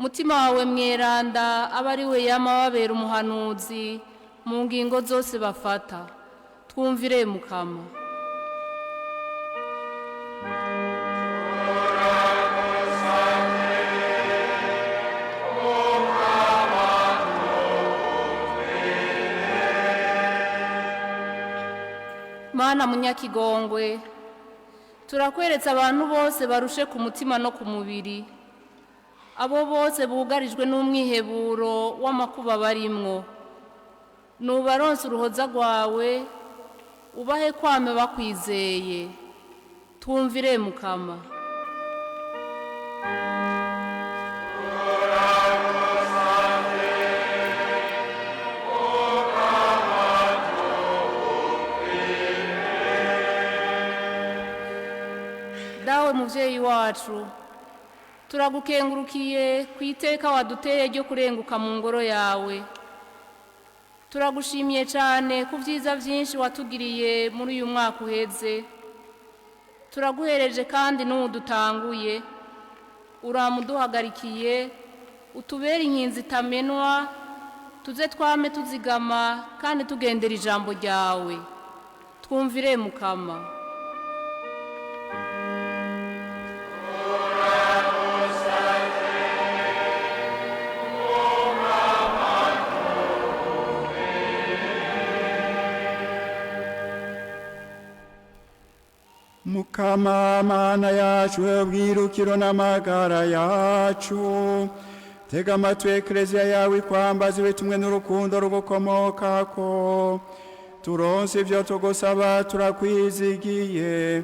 mutima wawe mweranda abari we yama babera umuhanuzi mu ngingo zose bafata. Twumvire Mukama. Mana munyakigongwe, turakweretsa abantu bose barushe ku mutima no ku mubiri, abo bose bugarijwe n'umwiheburo w'amakuba barimwo. Nubaronse uruhoza rwawe, ubahe kwame bakwizeye. Twumvire Mukama. Dawe muvyeyi wacu, turagukengurukiye ku iteka waduteye ryo kurenguka mu ngoro yawe. Turagushimiye cyane ku vyiza vyinshi watugiriye muri uyu mwaka uheze. Turaguhereje kandi n'udutanguye, uramuduhagarikiye, utubere inkinzi itamenwa, tuze twame tuzigama kandi tugendera ijambo ryawe. Twumvire Mukama.
Mukama Mana yacu, bwirukiro n'amagara yacu, tega amatwi ekleziya yawe ikwambaza ibitumwe n'urukundo rugukomokako. Turonse ivyo tugusaba turakwizigiye,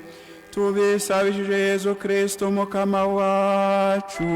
tubisabishije Yezu Kristo Mukama wacu.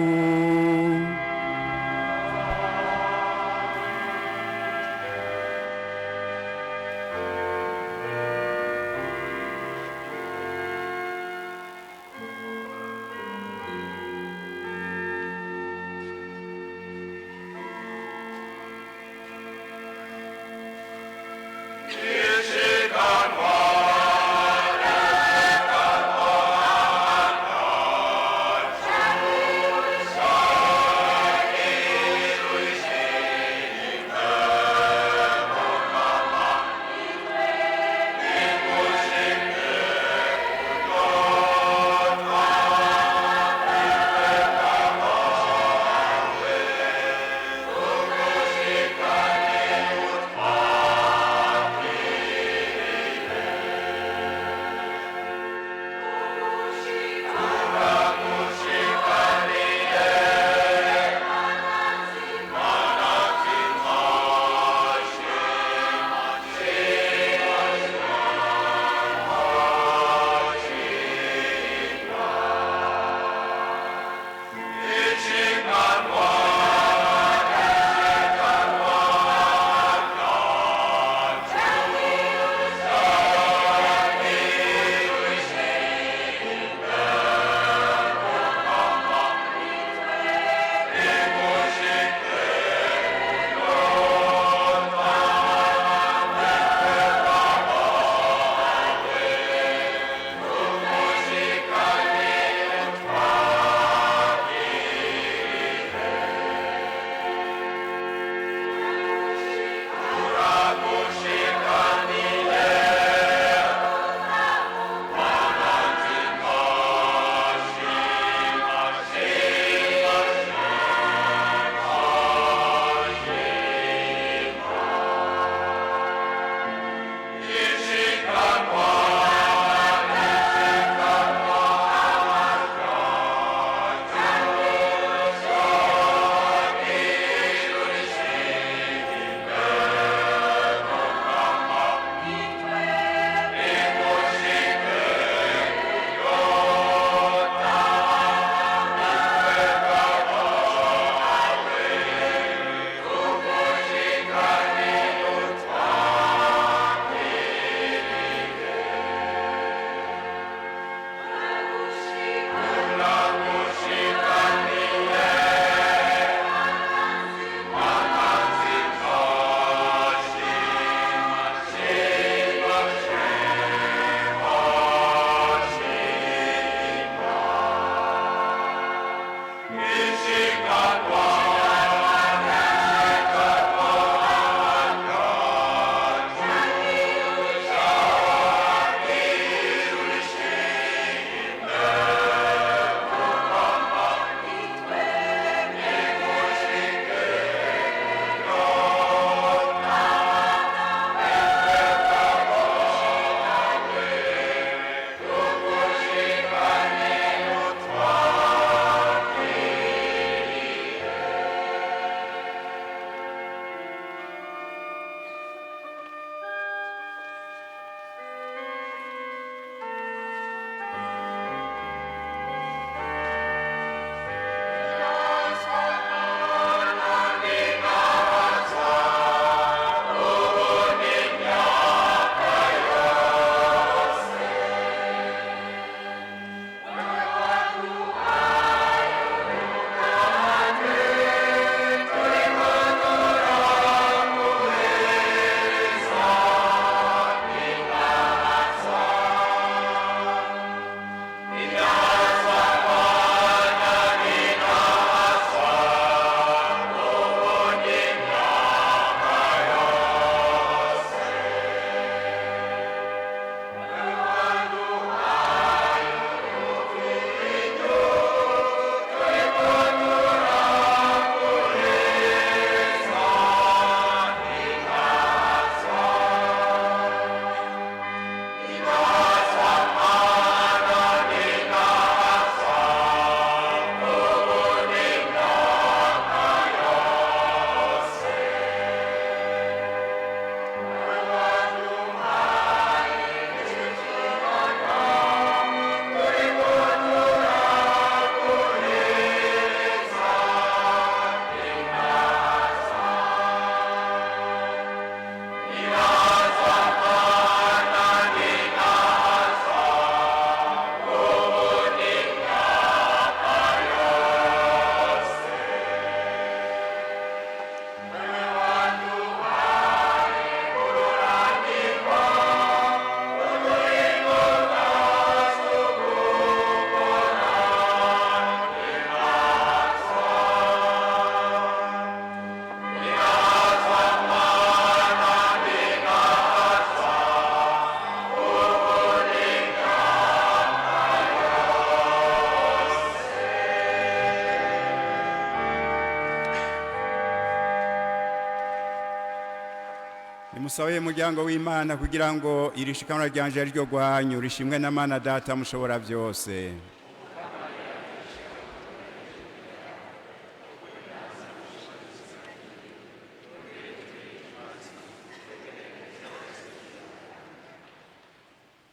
nimusabe umuryango w'Imana kugira ngo iri shikanwa ryanje ari ryo rwanyu rishimwe na Mana Data mushobora byose.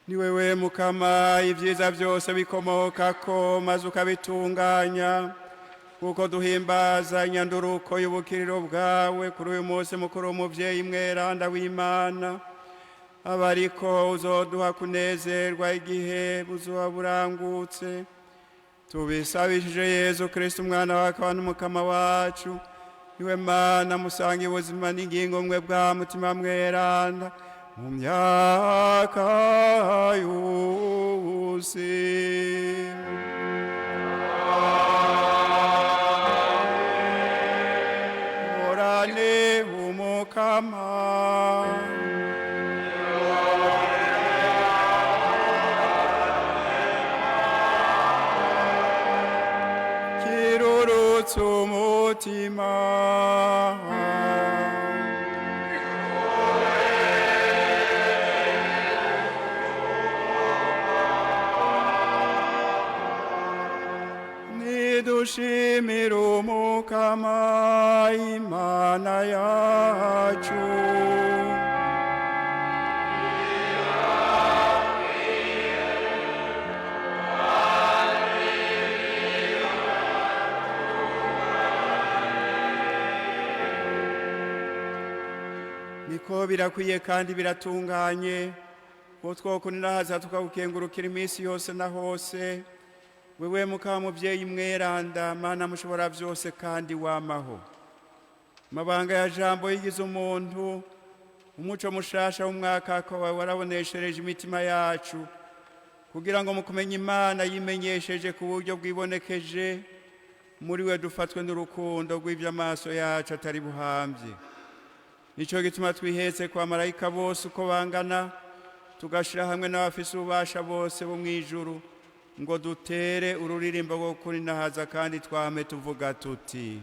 Ni wewe Mukama ibyiza byose bikomokako maze ukabitunganya kuko duhimbaza inyanduruko y'ubukiriro bwawe kuri uyu munsi mukuru w'umubyeyi mweranda w'Imana abariko uzoduha kunezerwa igihe buzoba burangutse tubisabishije Yezu Kristo umwana wawe akaba n'Umukama wacu niwe Mana musanga ubuzima n'ingingo mwe bwa mutima mweranda mu myaka yose. Orane Umukama kirurutse umutima dushimira Umukama Imana yacu. Niko birakwiye kandi biratunganye ko twokunirahaza tukagukengurukira iminsi yose na hose wewe Mukama mubyeyi mweranda Mana mushobora byose kandi wamaho mabanga ya jambo yigize umuntu umuco mushasha w'umwaka ko waraboneshereje imitima yacu kugira ngo mukumenya Imana yimenyesheje ku buryo bwibonekeje muri we dufatwe n'urukundo rw'ivy'amaso yacu atari buhambye nico gituma twihetse kwa marayika bose uko bangana tugashira hamwe n'abafise ububasha bose bo mwijuru ngo dutere ururirimbo rwo kuri nahaza kandi twame tuvuga tuti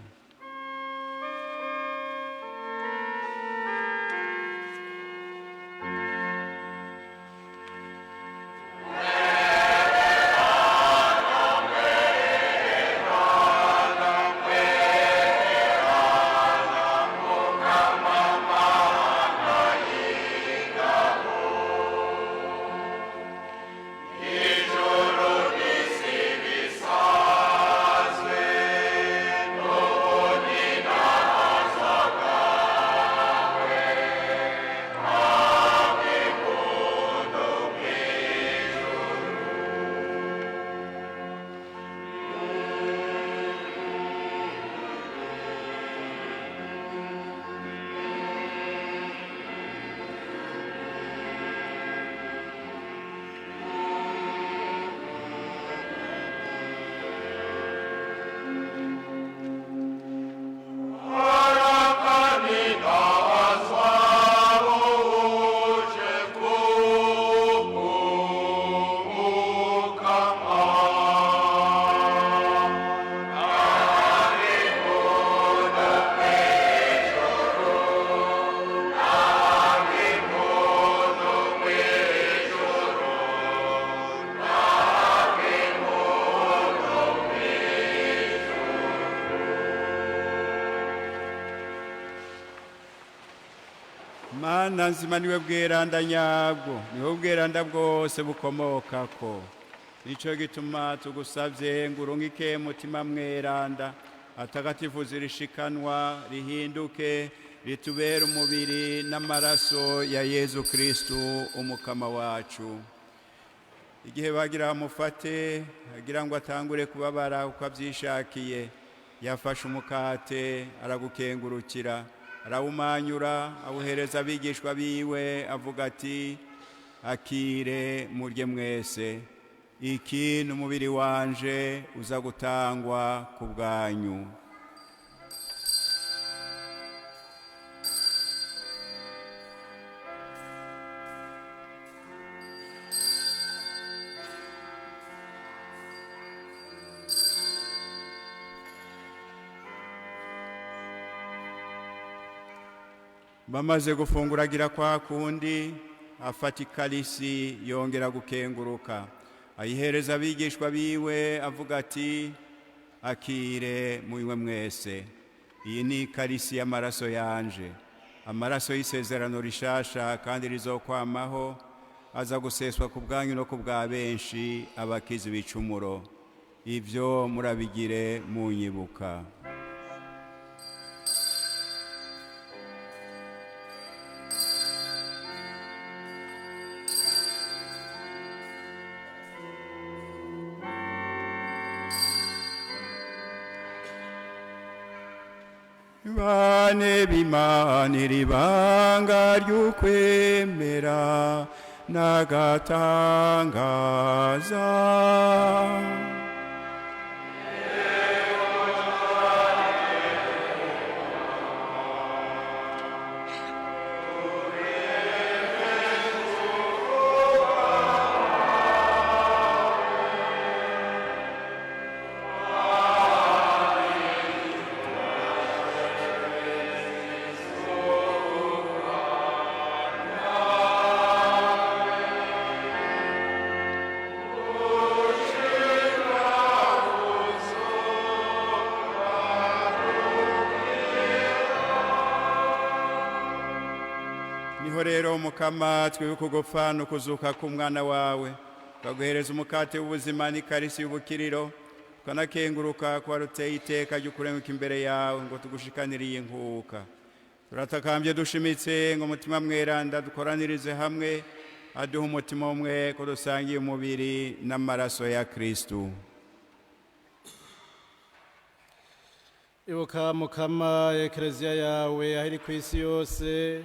Mana nzima niwe bweranda nyabwo niwe bweranda bwose bukomokako nico gituma tugusavye ngo urungike mutima mweranda atagatifuza irishikanwa rihinduke ritubera umubiri n'amaraso ya Yezu Kristo Umukama wacu igihe bagira mufate agira ngo atangure kubabara uko avyishakiye yafashe umukate aragukengurukira arawumanyura awuhereza abigishwa biwe avuga ati akire murye mwese iki n'umubiri wanje uza gutangwa ku bwanyu. bamaze gufunguragira kwa kundi afata ikarisi yongera gukenguruka ayihereza abigishwa biwe avuga ati akire munywe mwese iyi ni ikarisi y'amaraso yanje amaraso y'isezerano rishasha kandi rizokwamaho aza guseswa ku bwanyu no ku bwa benshi abakiza ibicumuro ibyo murabigire munyibuka. Bane b'Imana ibanga ry'ukwemera n'agatangaza rero mukama twibuka ugupfa no kuzuka k'umwana wawe ukaguhereza umukate w'ubuzima n'ikarisi y'ubukiriro ukanakenguruka kuba ruteye iteka ry'ukurenguka imbere yawe ngo tugushikanire iyi nkuka turatakambye dushimitse ngo umutima mweranda dukoranirize hamwe aduha umutima umwe ko dusangiye umubiri n'amaraso ya Kristu.
Ibuka mukama ekleziya yawe aho iri ku isi yose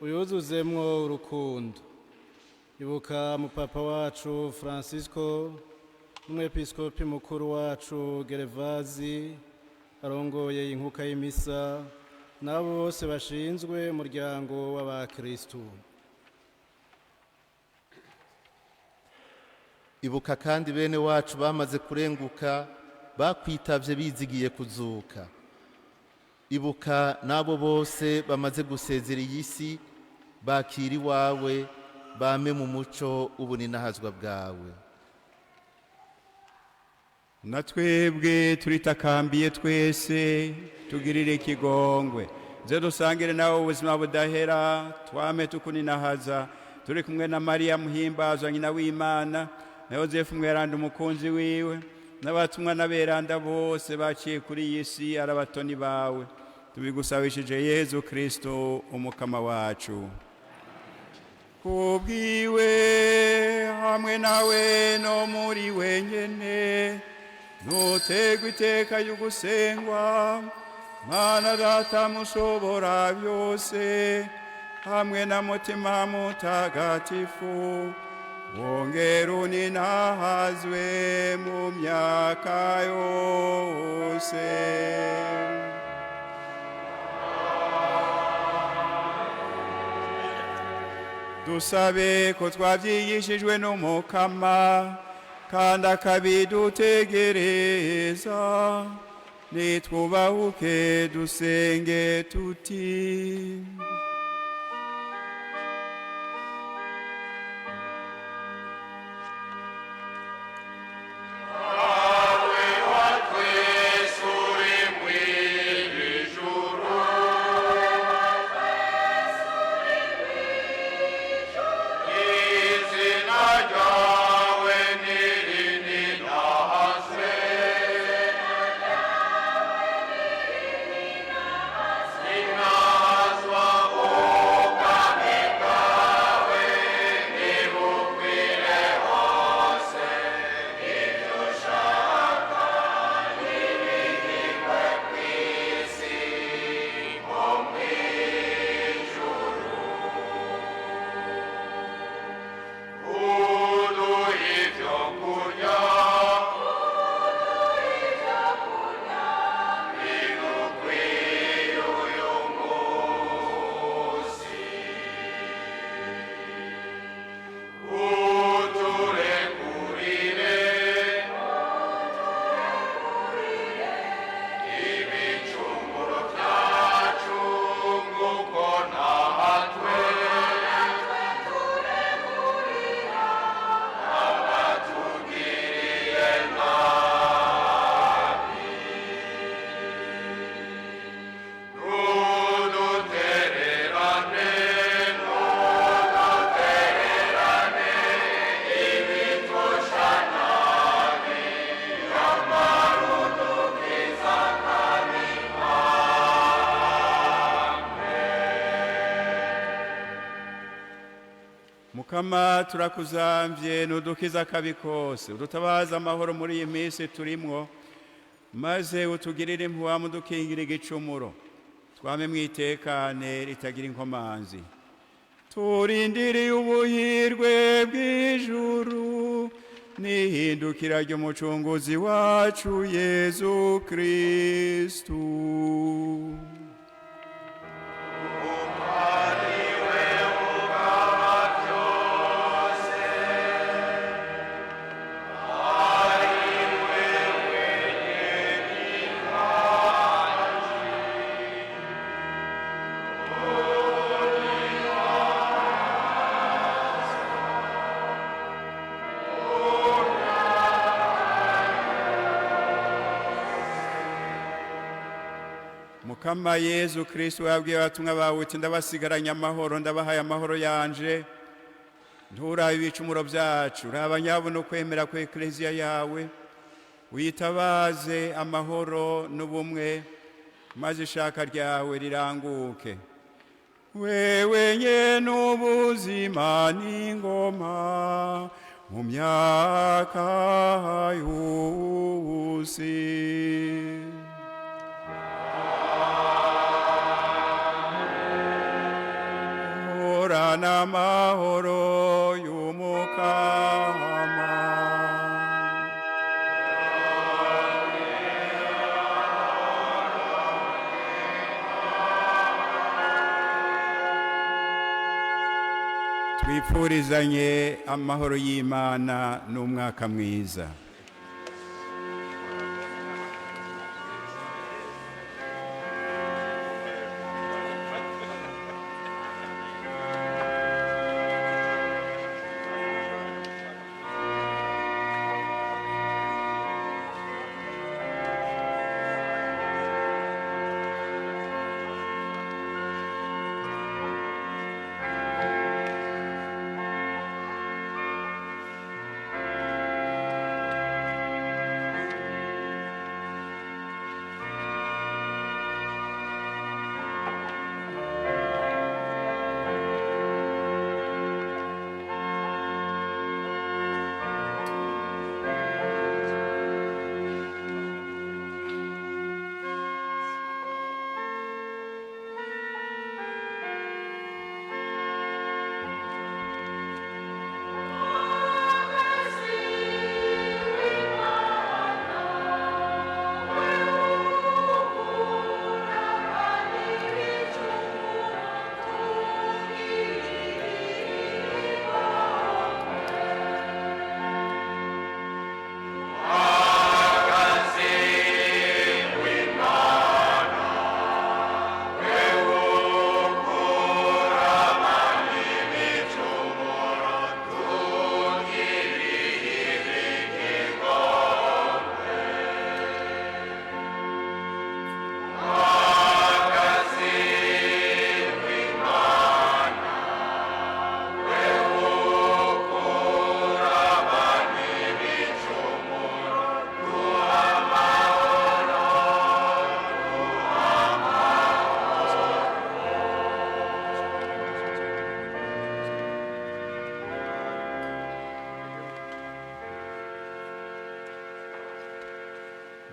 uyuzuzemwo urukundo. Ibuka mupapa wacu Francisco n'umwepiskopi mukuru wacu Gerevazi arongoye inkuka y'imisa n'abo bose bashinzwe umuryango w'abakristu.
Ibuka kandi bene wacu bamaze kurenguka bakwitavye bizigiye kuzuka. Ibuka nabo bose bamaze gusezera iyi si bakiri wawe bame mu muco ubuninahazwa bwawe.
Natwebwe turitakambiye twese tugirire ikigongwe nze dusangire nawe ubuzima budahera twame tukuninahaza turi kumwe na Maria muhimbazwa nyina w'Imana na Yozefu mweranda umukunzi wiwe n'abatumwa n'aberanda bose baciye kuri iyi si arabatoni bawe tubigusabishije Yezu Kristo umukama wacu. Kubwiwe hamwe nawe no muri wenyene nutegwa iteka y'ugusengwa Mana Data mushobora byose hamwe na mutima mutagatifu wongera uninahazwe mu myaka yose. Dusabe ko twabyigishijwe n'umukama kandi akabidutegereza nitwubahuke dusenge tuti
Inahazwa
mukama turakuzamvye nudukiza akabi kose udutabaza amahoro muri iyi minsi turimwo maze utugirire impuhwe mudukingira igicumuro twame mwitekane ritagira inkomanzi turindiriye ubuhirwe bw'ijuru n'ihindukira ry'umucunguzi wacu Yezu Kristu. Mukama Yezu Kristu yabwiye abatumwa bawe uti ndabasigaranye amahoro ndabahaye amahoro yanje nturabe ibicumuro byacu raba nyabo no kwemera ku ekleziya yawe uyitabaze amahoro n'ubumwe maze ishaka ryawe riranguke wewe nyene ubuzima n'ingoma mu myaka yose. N'amahoro y'umukama twifurizanye amahoro y'Imana n'umwaka mwiza.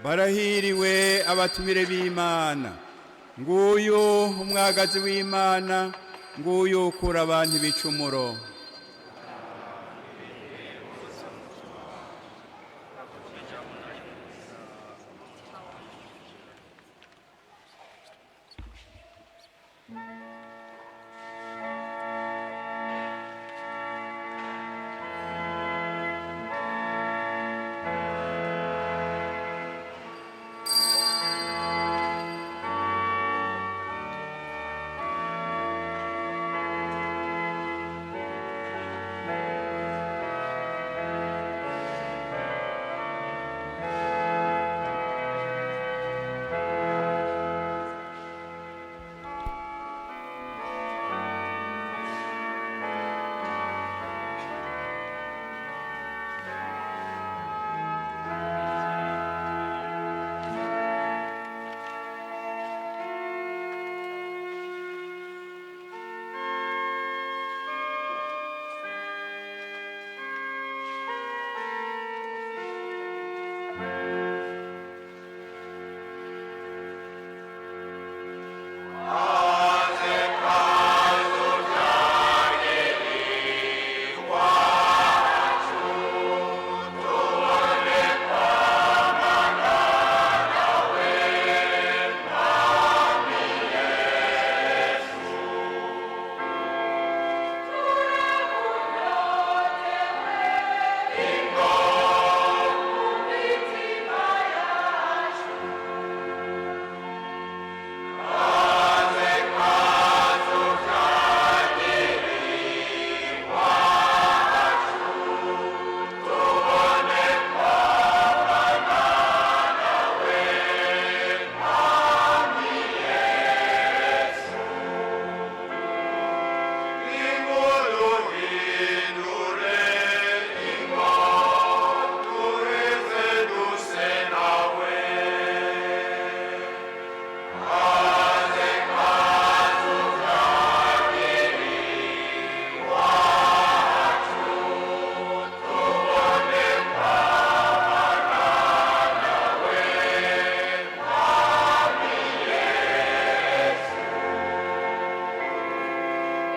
Barahiriwe abatumire b'Imana nguyu umwagazi w'Imana nguyu ukura abantu ibicumuro.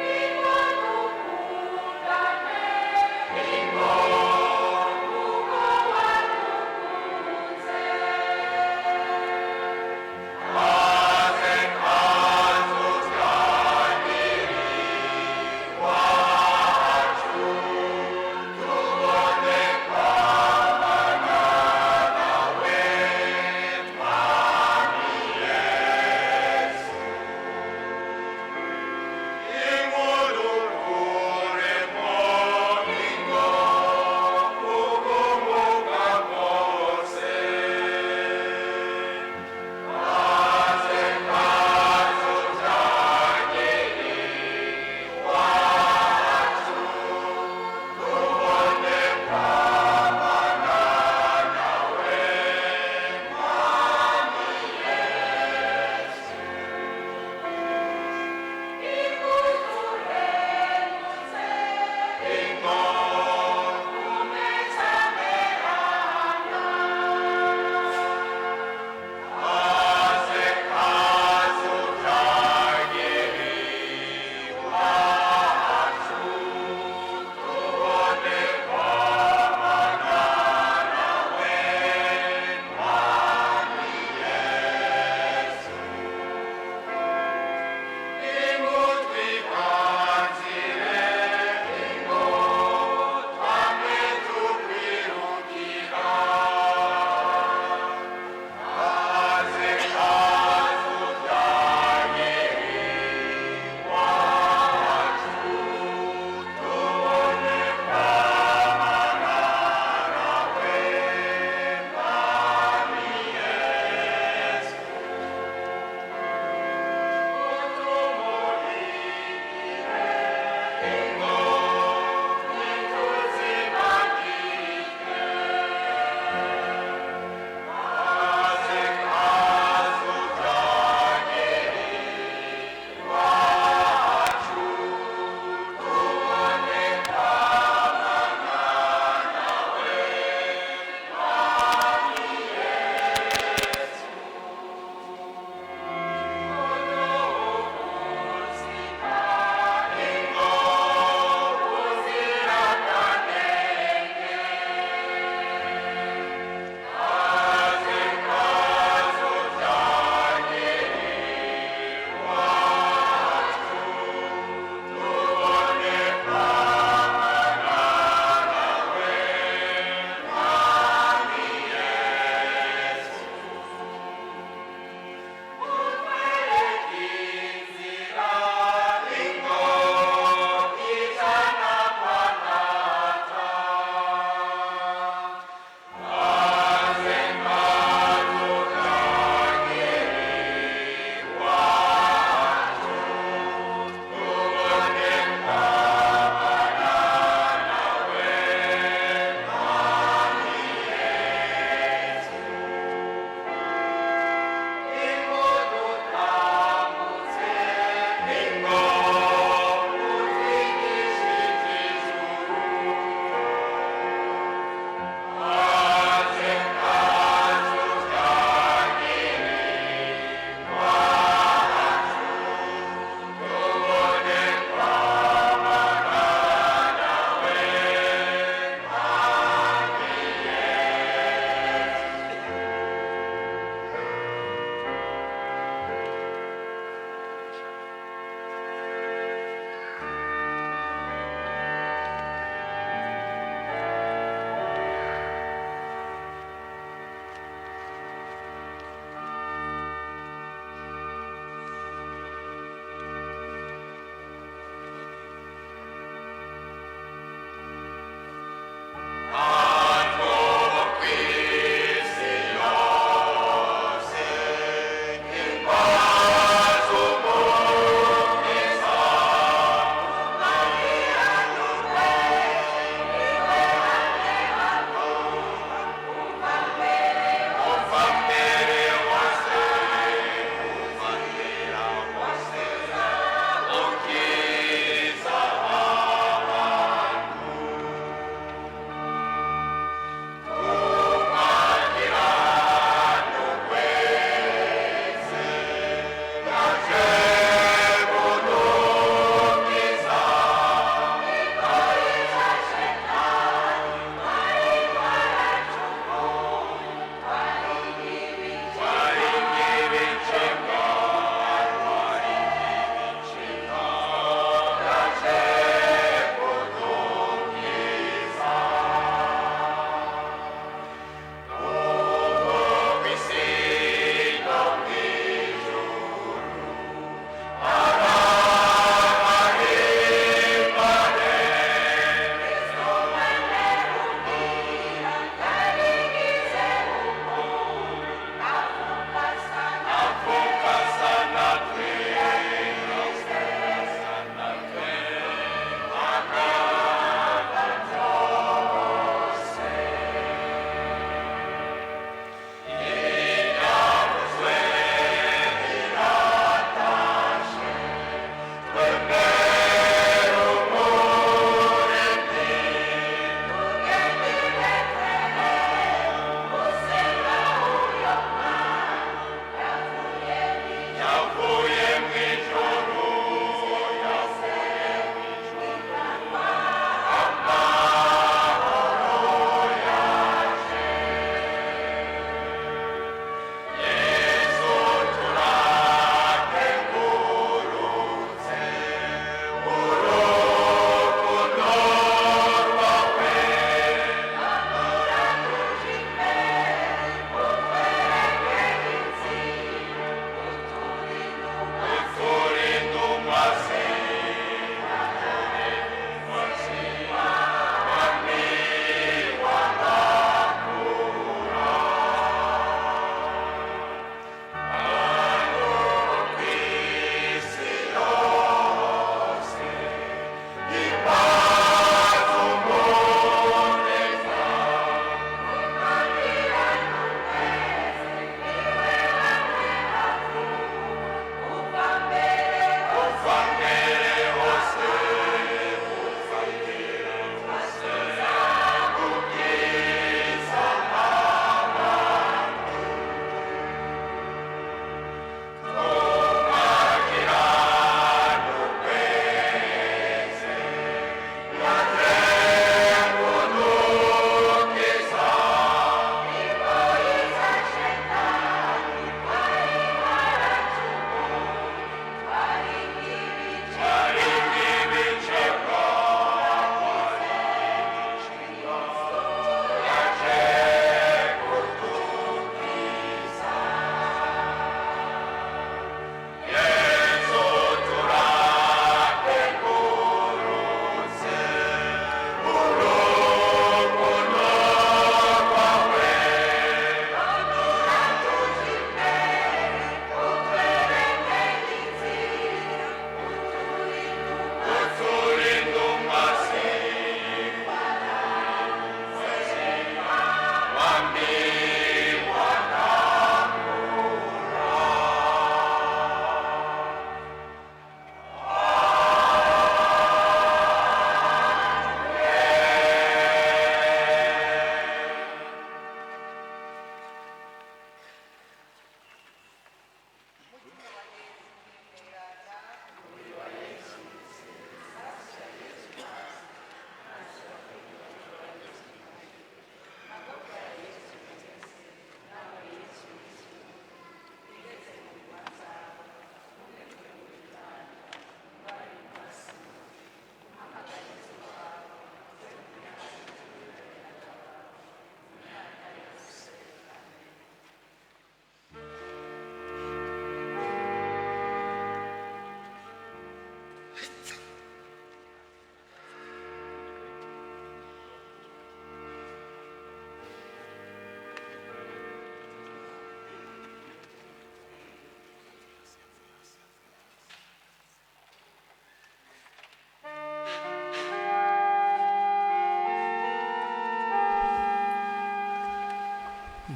Igual no muda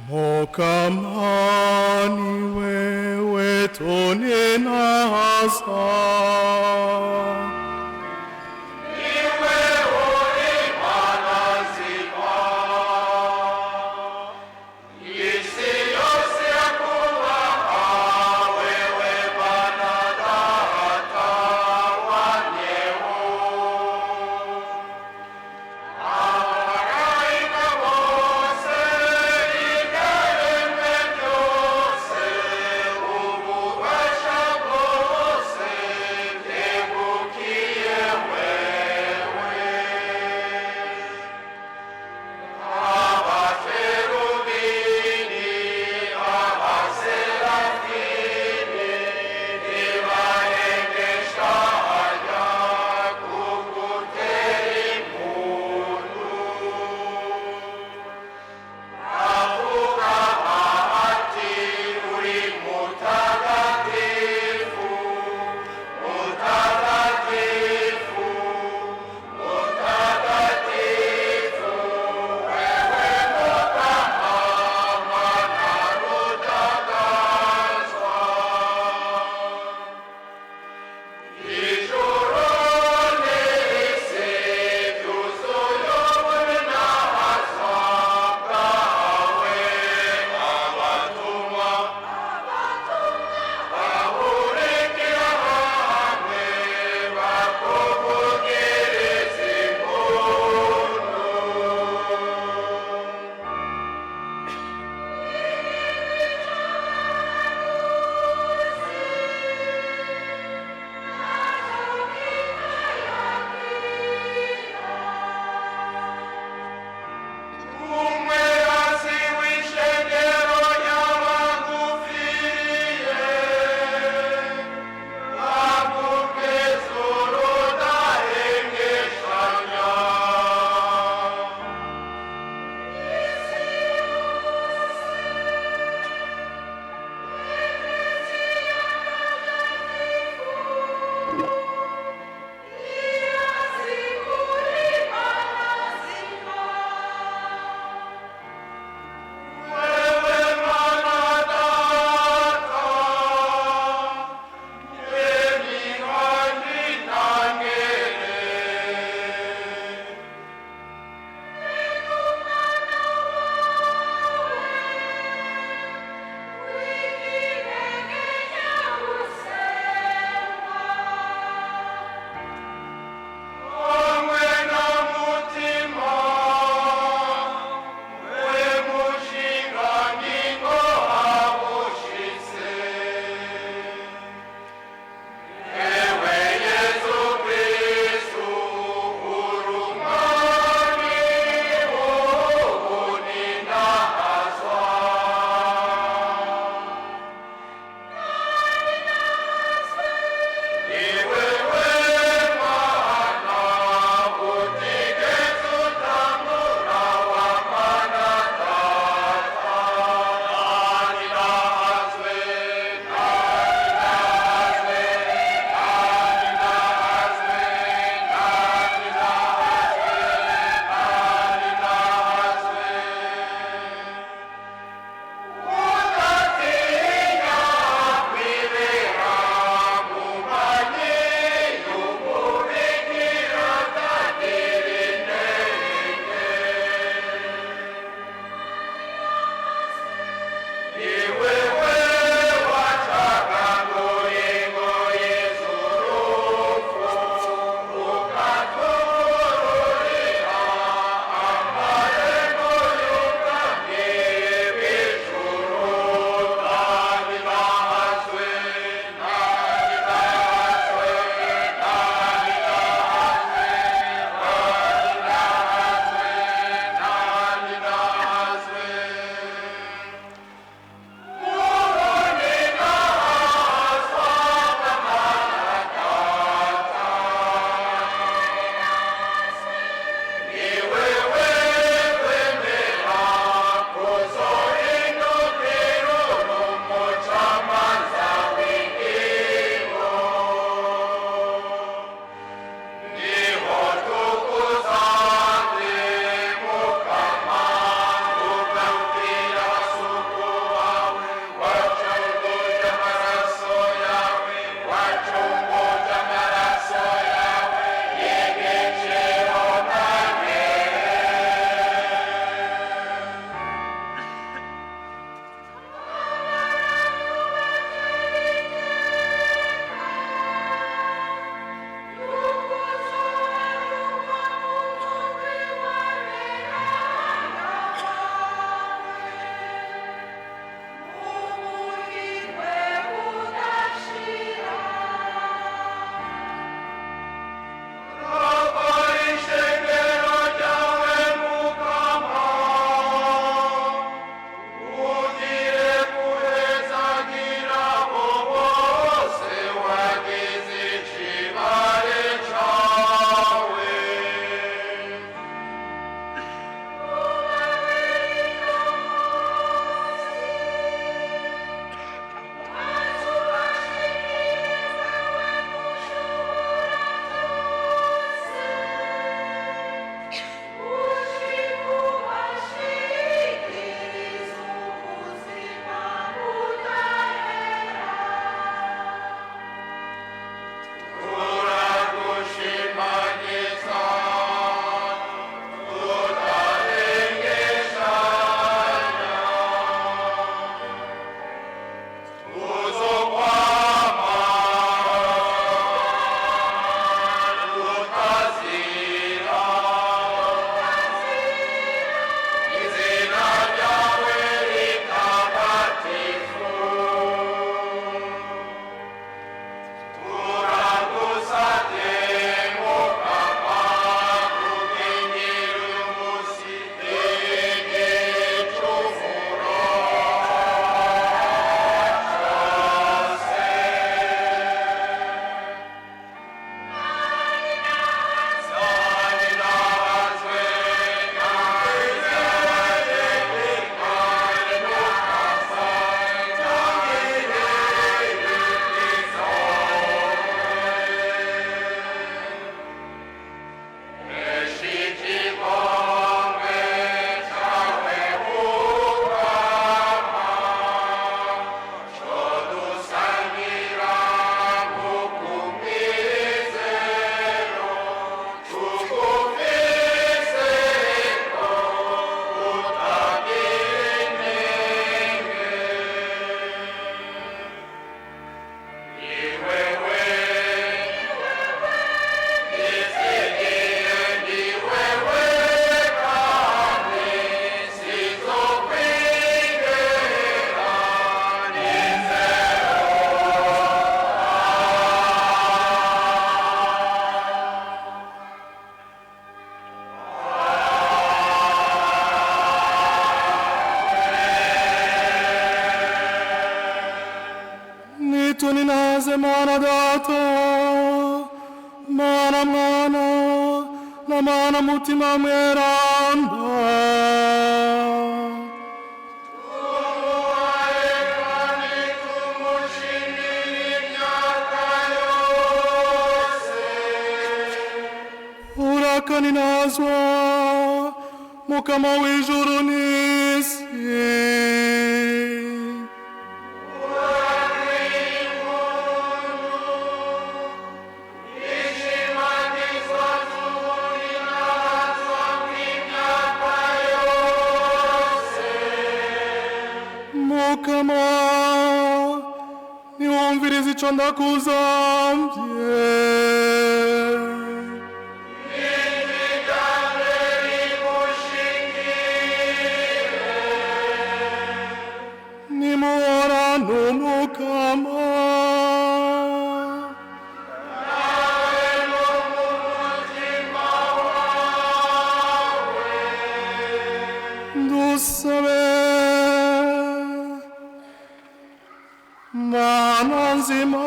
Mokamani wewe tonenasa.
Ubu
Mana Data, Mana Mwana, na Mana Mutima Mweranda. Urakaninazwa Mukama w'ijuru n'isi. Mukama niwumvirize ico ndakuzamvye. Nimuhorane umukama. Dusabe. Mana nzima,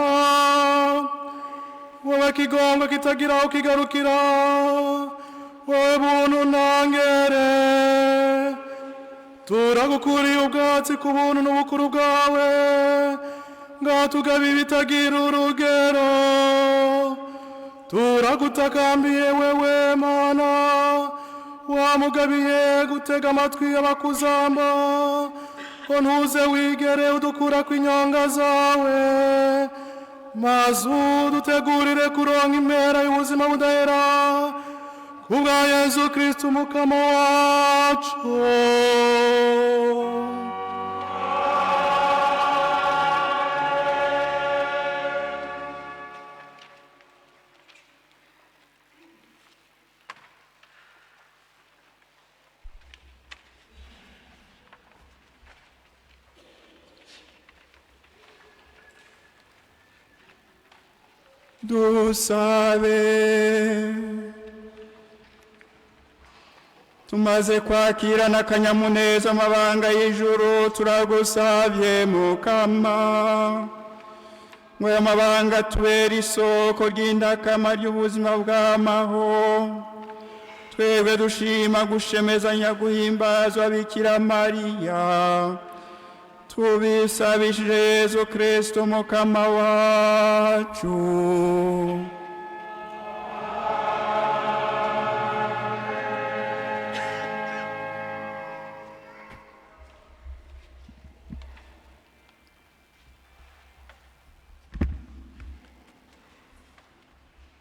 wowe kigongo kitagira aho kigarukira, wowe buntu ntangere, turagukuriye ubwatsi ku buntu n'ubukuru bwawe, ngaho tugabe ibitagira urugero, turagutakambiye wewe Mana, wamugabiye gutega amatwi abakuzamba, ko ntuze wigere udukura kw'inyonga zawe, maze udutegurire kuronka impera y'ubuzima budahera, kubwa Yesu Kristo umukama wacu. Dusabe. Tumaze kwakira n'akanyamuneza amabanga y'ijuru, turagusabye Mukama, ngo aya mabanga tubere isoko ry'indakama ry'ubuzima bw'amaho, twebwe dushima gushemezanya guhimbazwa Bikira Mariya, tubisabishije Yesu Kristo Mukama wacu.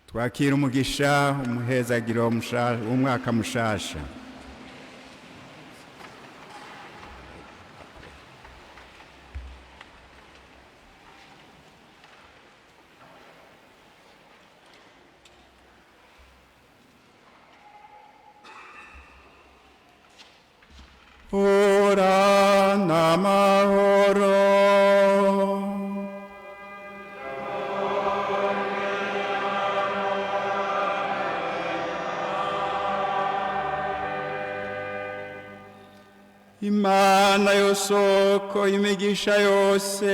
Twakira umugisha umuhezagiro w'umwaka mushasha. Ora n'amahoro. Imana yosoko imigisha yose,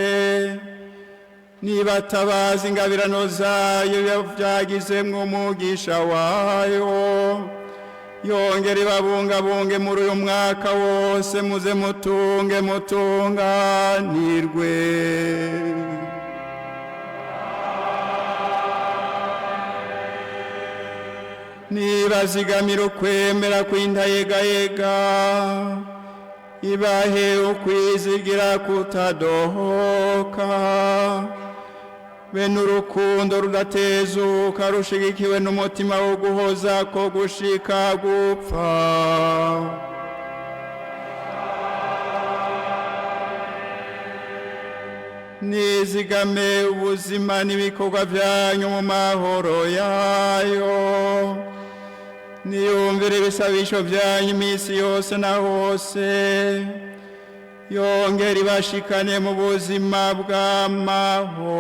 nibatabaza ingabirano zayo byagizemwo umugisha wayo, yongere ibabungabunge muri uyu mwaka wose, muze mutunge mutunganirwe. Nibazigamira ukwemera kw'intayegayega, ibahe ukwizigira kutadohoka, bene urukundo rudatezuka rushigikiwe n'umutima wo guhoza ko gushika gupfa. Nizigame ubuzima n'ibikorwa byanyu mu mahoro yayo, niyumvire ibisabisho byanyu iminsi yose na hose, yongere ibashikane mu buzima bw'amahoro.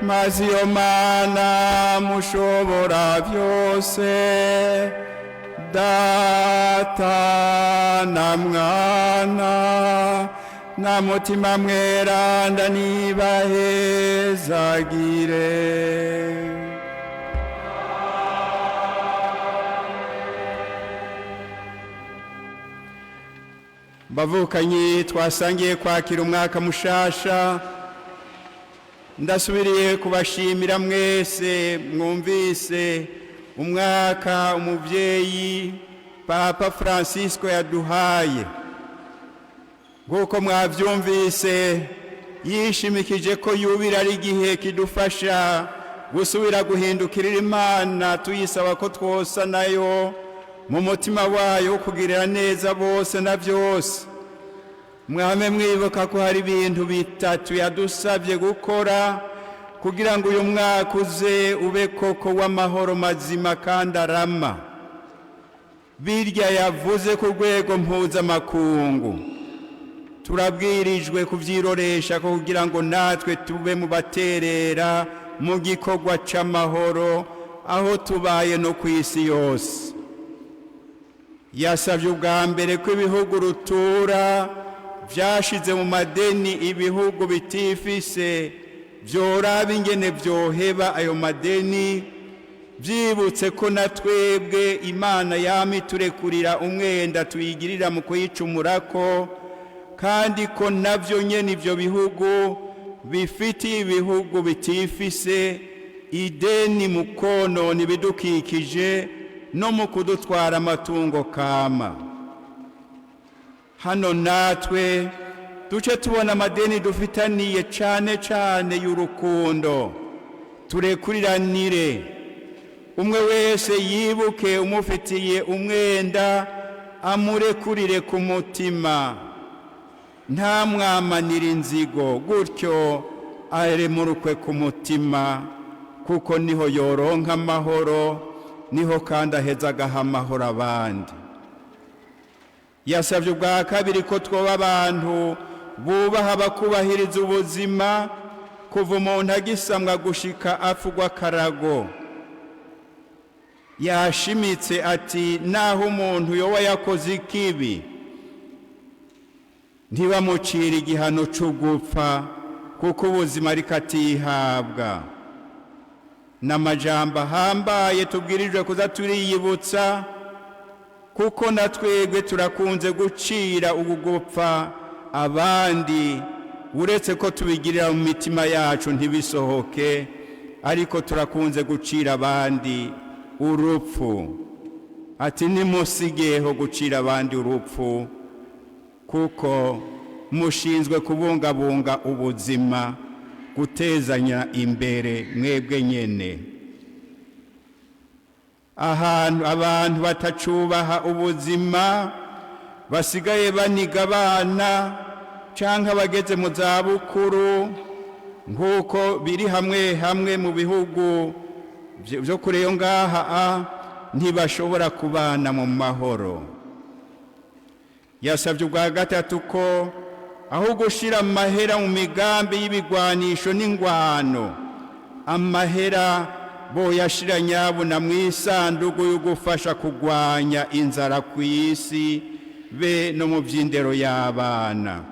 Maze iyo Mana mushobora byose,
Data na Mwana na Mutima Mweranda nibahezagire. Bavukanyi twasangiye kwakira umwaka mushasha, ndasubiriye kubashimira mwese mwumvise umwaka umuvyeyi Papa Francisco yaduhaye. Nguko mwavyumvise yishimikije ko yubira ari igihe kidufasha gusubira guhindukirira Imana, tuyisaba ko twosa nayo mu mutima wayo kugirira neza bose na byose. Mwame mwibuka ko hari ibintu bitatu yadusabye gukora kugira ngo uyu mwaka uze ube koko w'amahoro mazima kandi arama. Birya yavuze ku rwego mpuzamakungu, turabwirijwe kuvyiroresha kugira ngo natwe tube mu baterera mu gikorwa c'amahoro aho tubaye no ku isi yose. Yasavye ubwa mbere ko ibihugu rutura vyashize mu madeni ibihugu bitifise vyoraba ingene vyoheba ayo madeni, vyibutse ko na twebwe Imana yama iturekurira umwenda tuyigirira mu kuyicumurako, kandi ko navyo nyene ivyo bihugu bifitiye ibihugu bitifise ideni mu konona ibidukikije no mu kudutwara amatungo kama. Hano natwe duce tubona amadeni dufitaniye cane cane y'urukundo, turekuriranire, umwe wese yibuke umufitiye umwenda amurekurire ku mutima, nta mwamanira inzigo, gutyo aremurukwe ku mutima, kuko niho yoronka amahoro, niho kandi aheza agaha amahoro abandi. Yasavye ubwa kabiri ko twoba abantu bubaha bakubahiriza ubuzima kuva umuntu agisamwa gushika apfugwa akarago. Yashimitse ati naho umuntu yoba yakoze ikibi ntibamucira igihano cyo gupfa, kuko ubuzima rikatihabwa. N'amajambo ahambaye tubwirijwe kuza turiyibutsa, kuko na twebwe turakunze gucira ubugupfa abandi, uretse ko tubigirira mu mitima yacu ntibisohoke, ariko turakunze gucira abandi urupfu. Ati nimusigeho gucira abandi urupfu, kuko mushinzwe kubungabunga ubuzima, gutezanya imbere mwebwe nyene. Ahantu abantu batacubaha ubuzima basigaye baniga abana canke bageze mu zabukuru, nk'uko biri hamwe hamwe mu bihugu vyo kureyo ngaha, ntibashobora kubana mu mahoro. Yasavye ubwa gatatu ko aho gushira amahera mu migambi y'ibigwanisho n'ingwano, amahera boyashira nyabuna mw'isandugu yo gufasha kugwanya inzara ku isi be no mu vy'indero y'abana.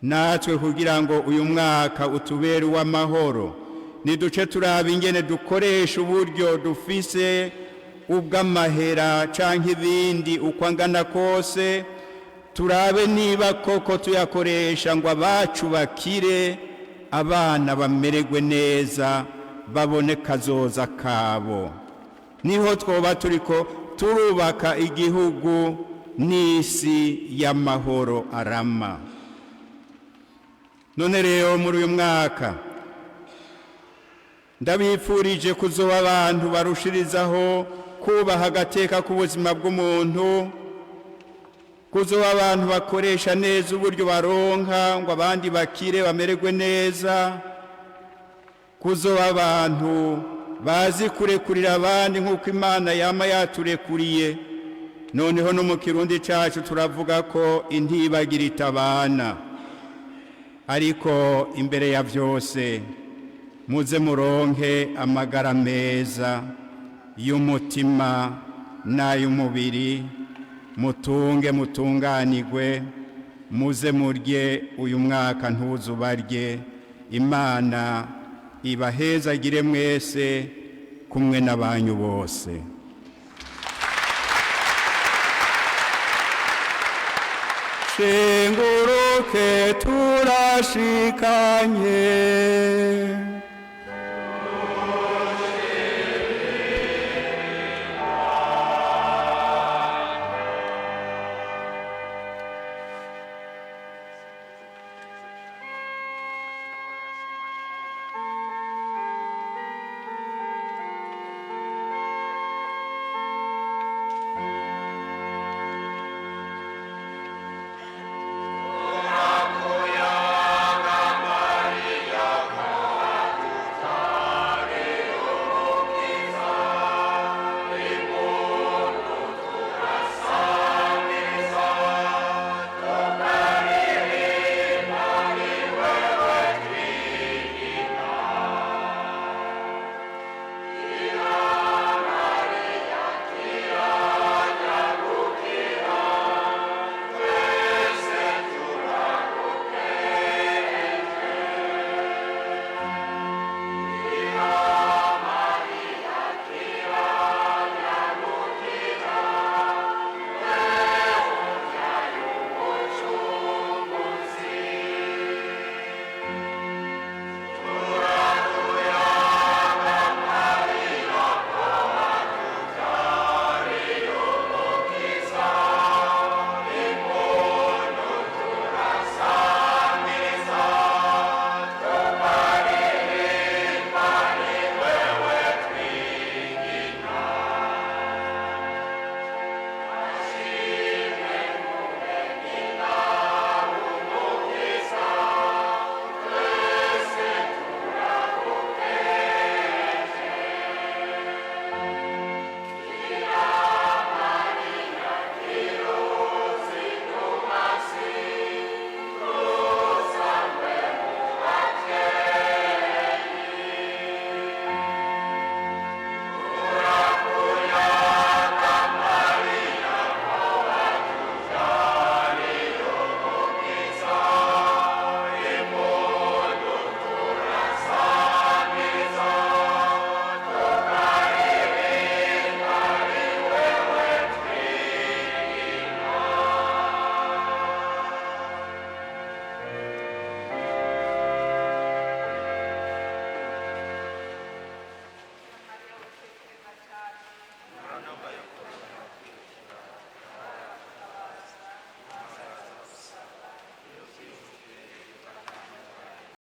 Natwe kugira ngo uyu mwaka utubere uw'amahoro, niduce turaba ingene dukoresha uburyo dufise ubw'amahera canke ibindi uko angana kose, turabe niba koko tuyakoresha ngo abacu bakire, abana bamererwe neza, babone kazoza kabo. Niho twoba turiko turubaka igihugu n'isi y'amahoro arama. None rero muri uyu mwaka ndabifurije kuzoba abantu barushirizaho kubaha agateka k'ubuzima bw'umuntu, kuzoba abantu bakoresha neza uburyo baronka ngo abandi bakire bamererwe neza, kuzoba abantu bazi kurekurira abandi nk'uko Imana yama yaturekuriye. Noneho no mu Kirundi cacu turavuga ko intibagira itabana. Ariko imbere ya vyose muze muronke amagara meza y'umutima n'ay'umubiri mutunge mutunganirwe muze murye uyu mwaka ntuzubarye imana ibahezagire mwese kumwe n'abanyu bose. Shenguruke turashikanye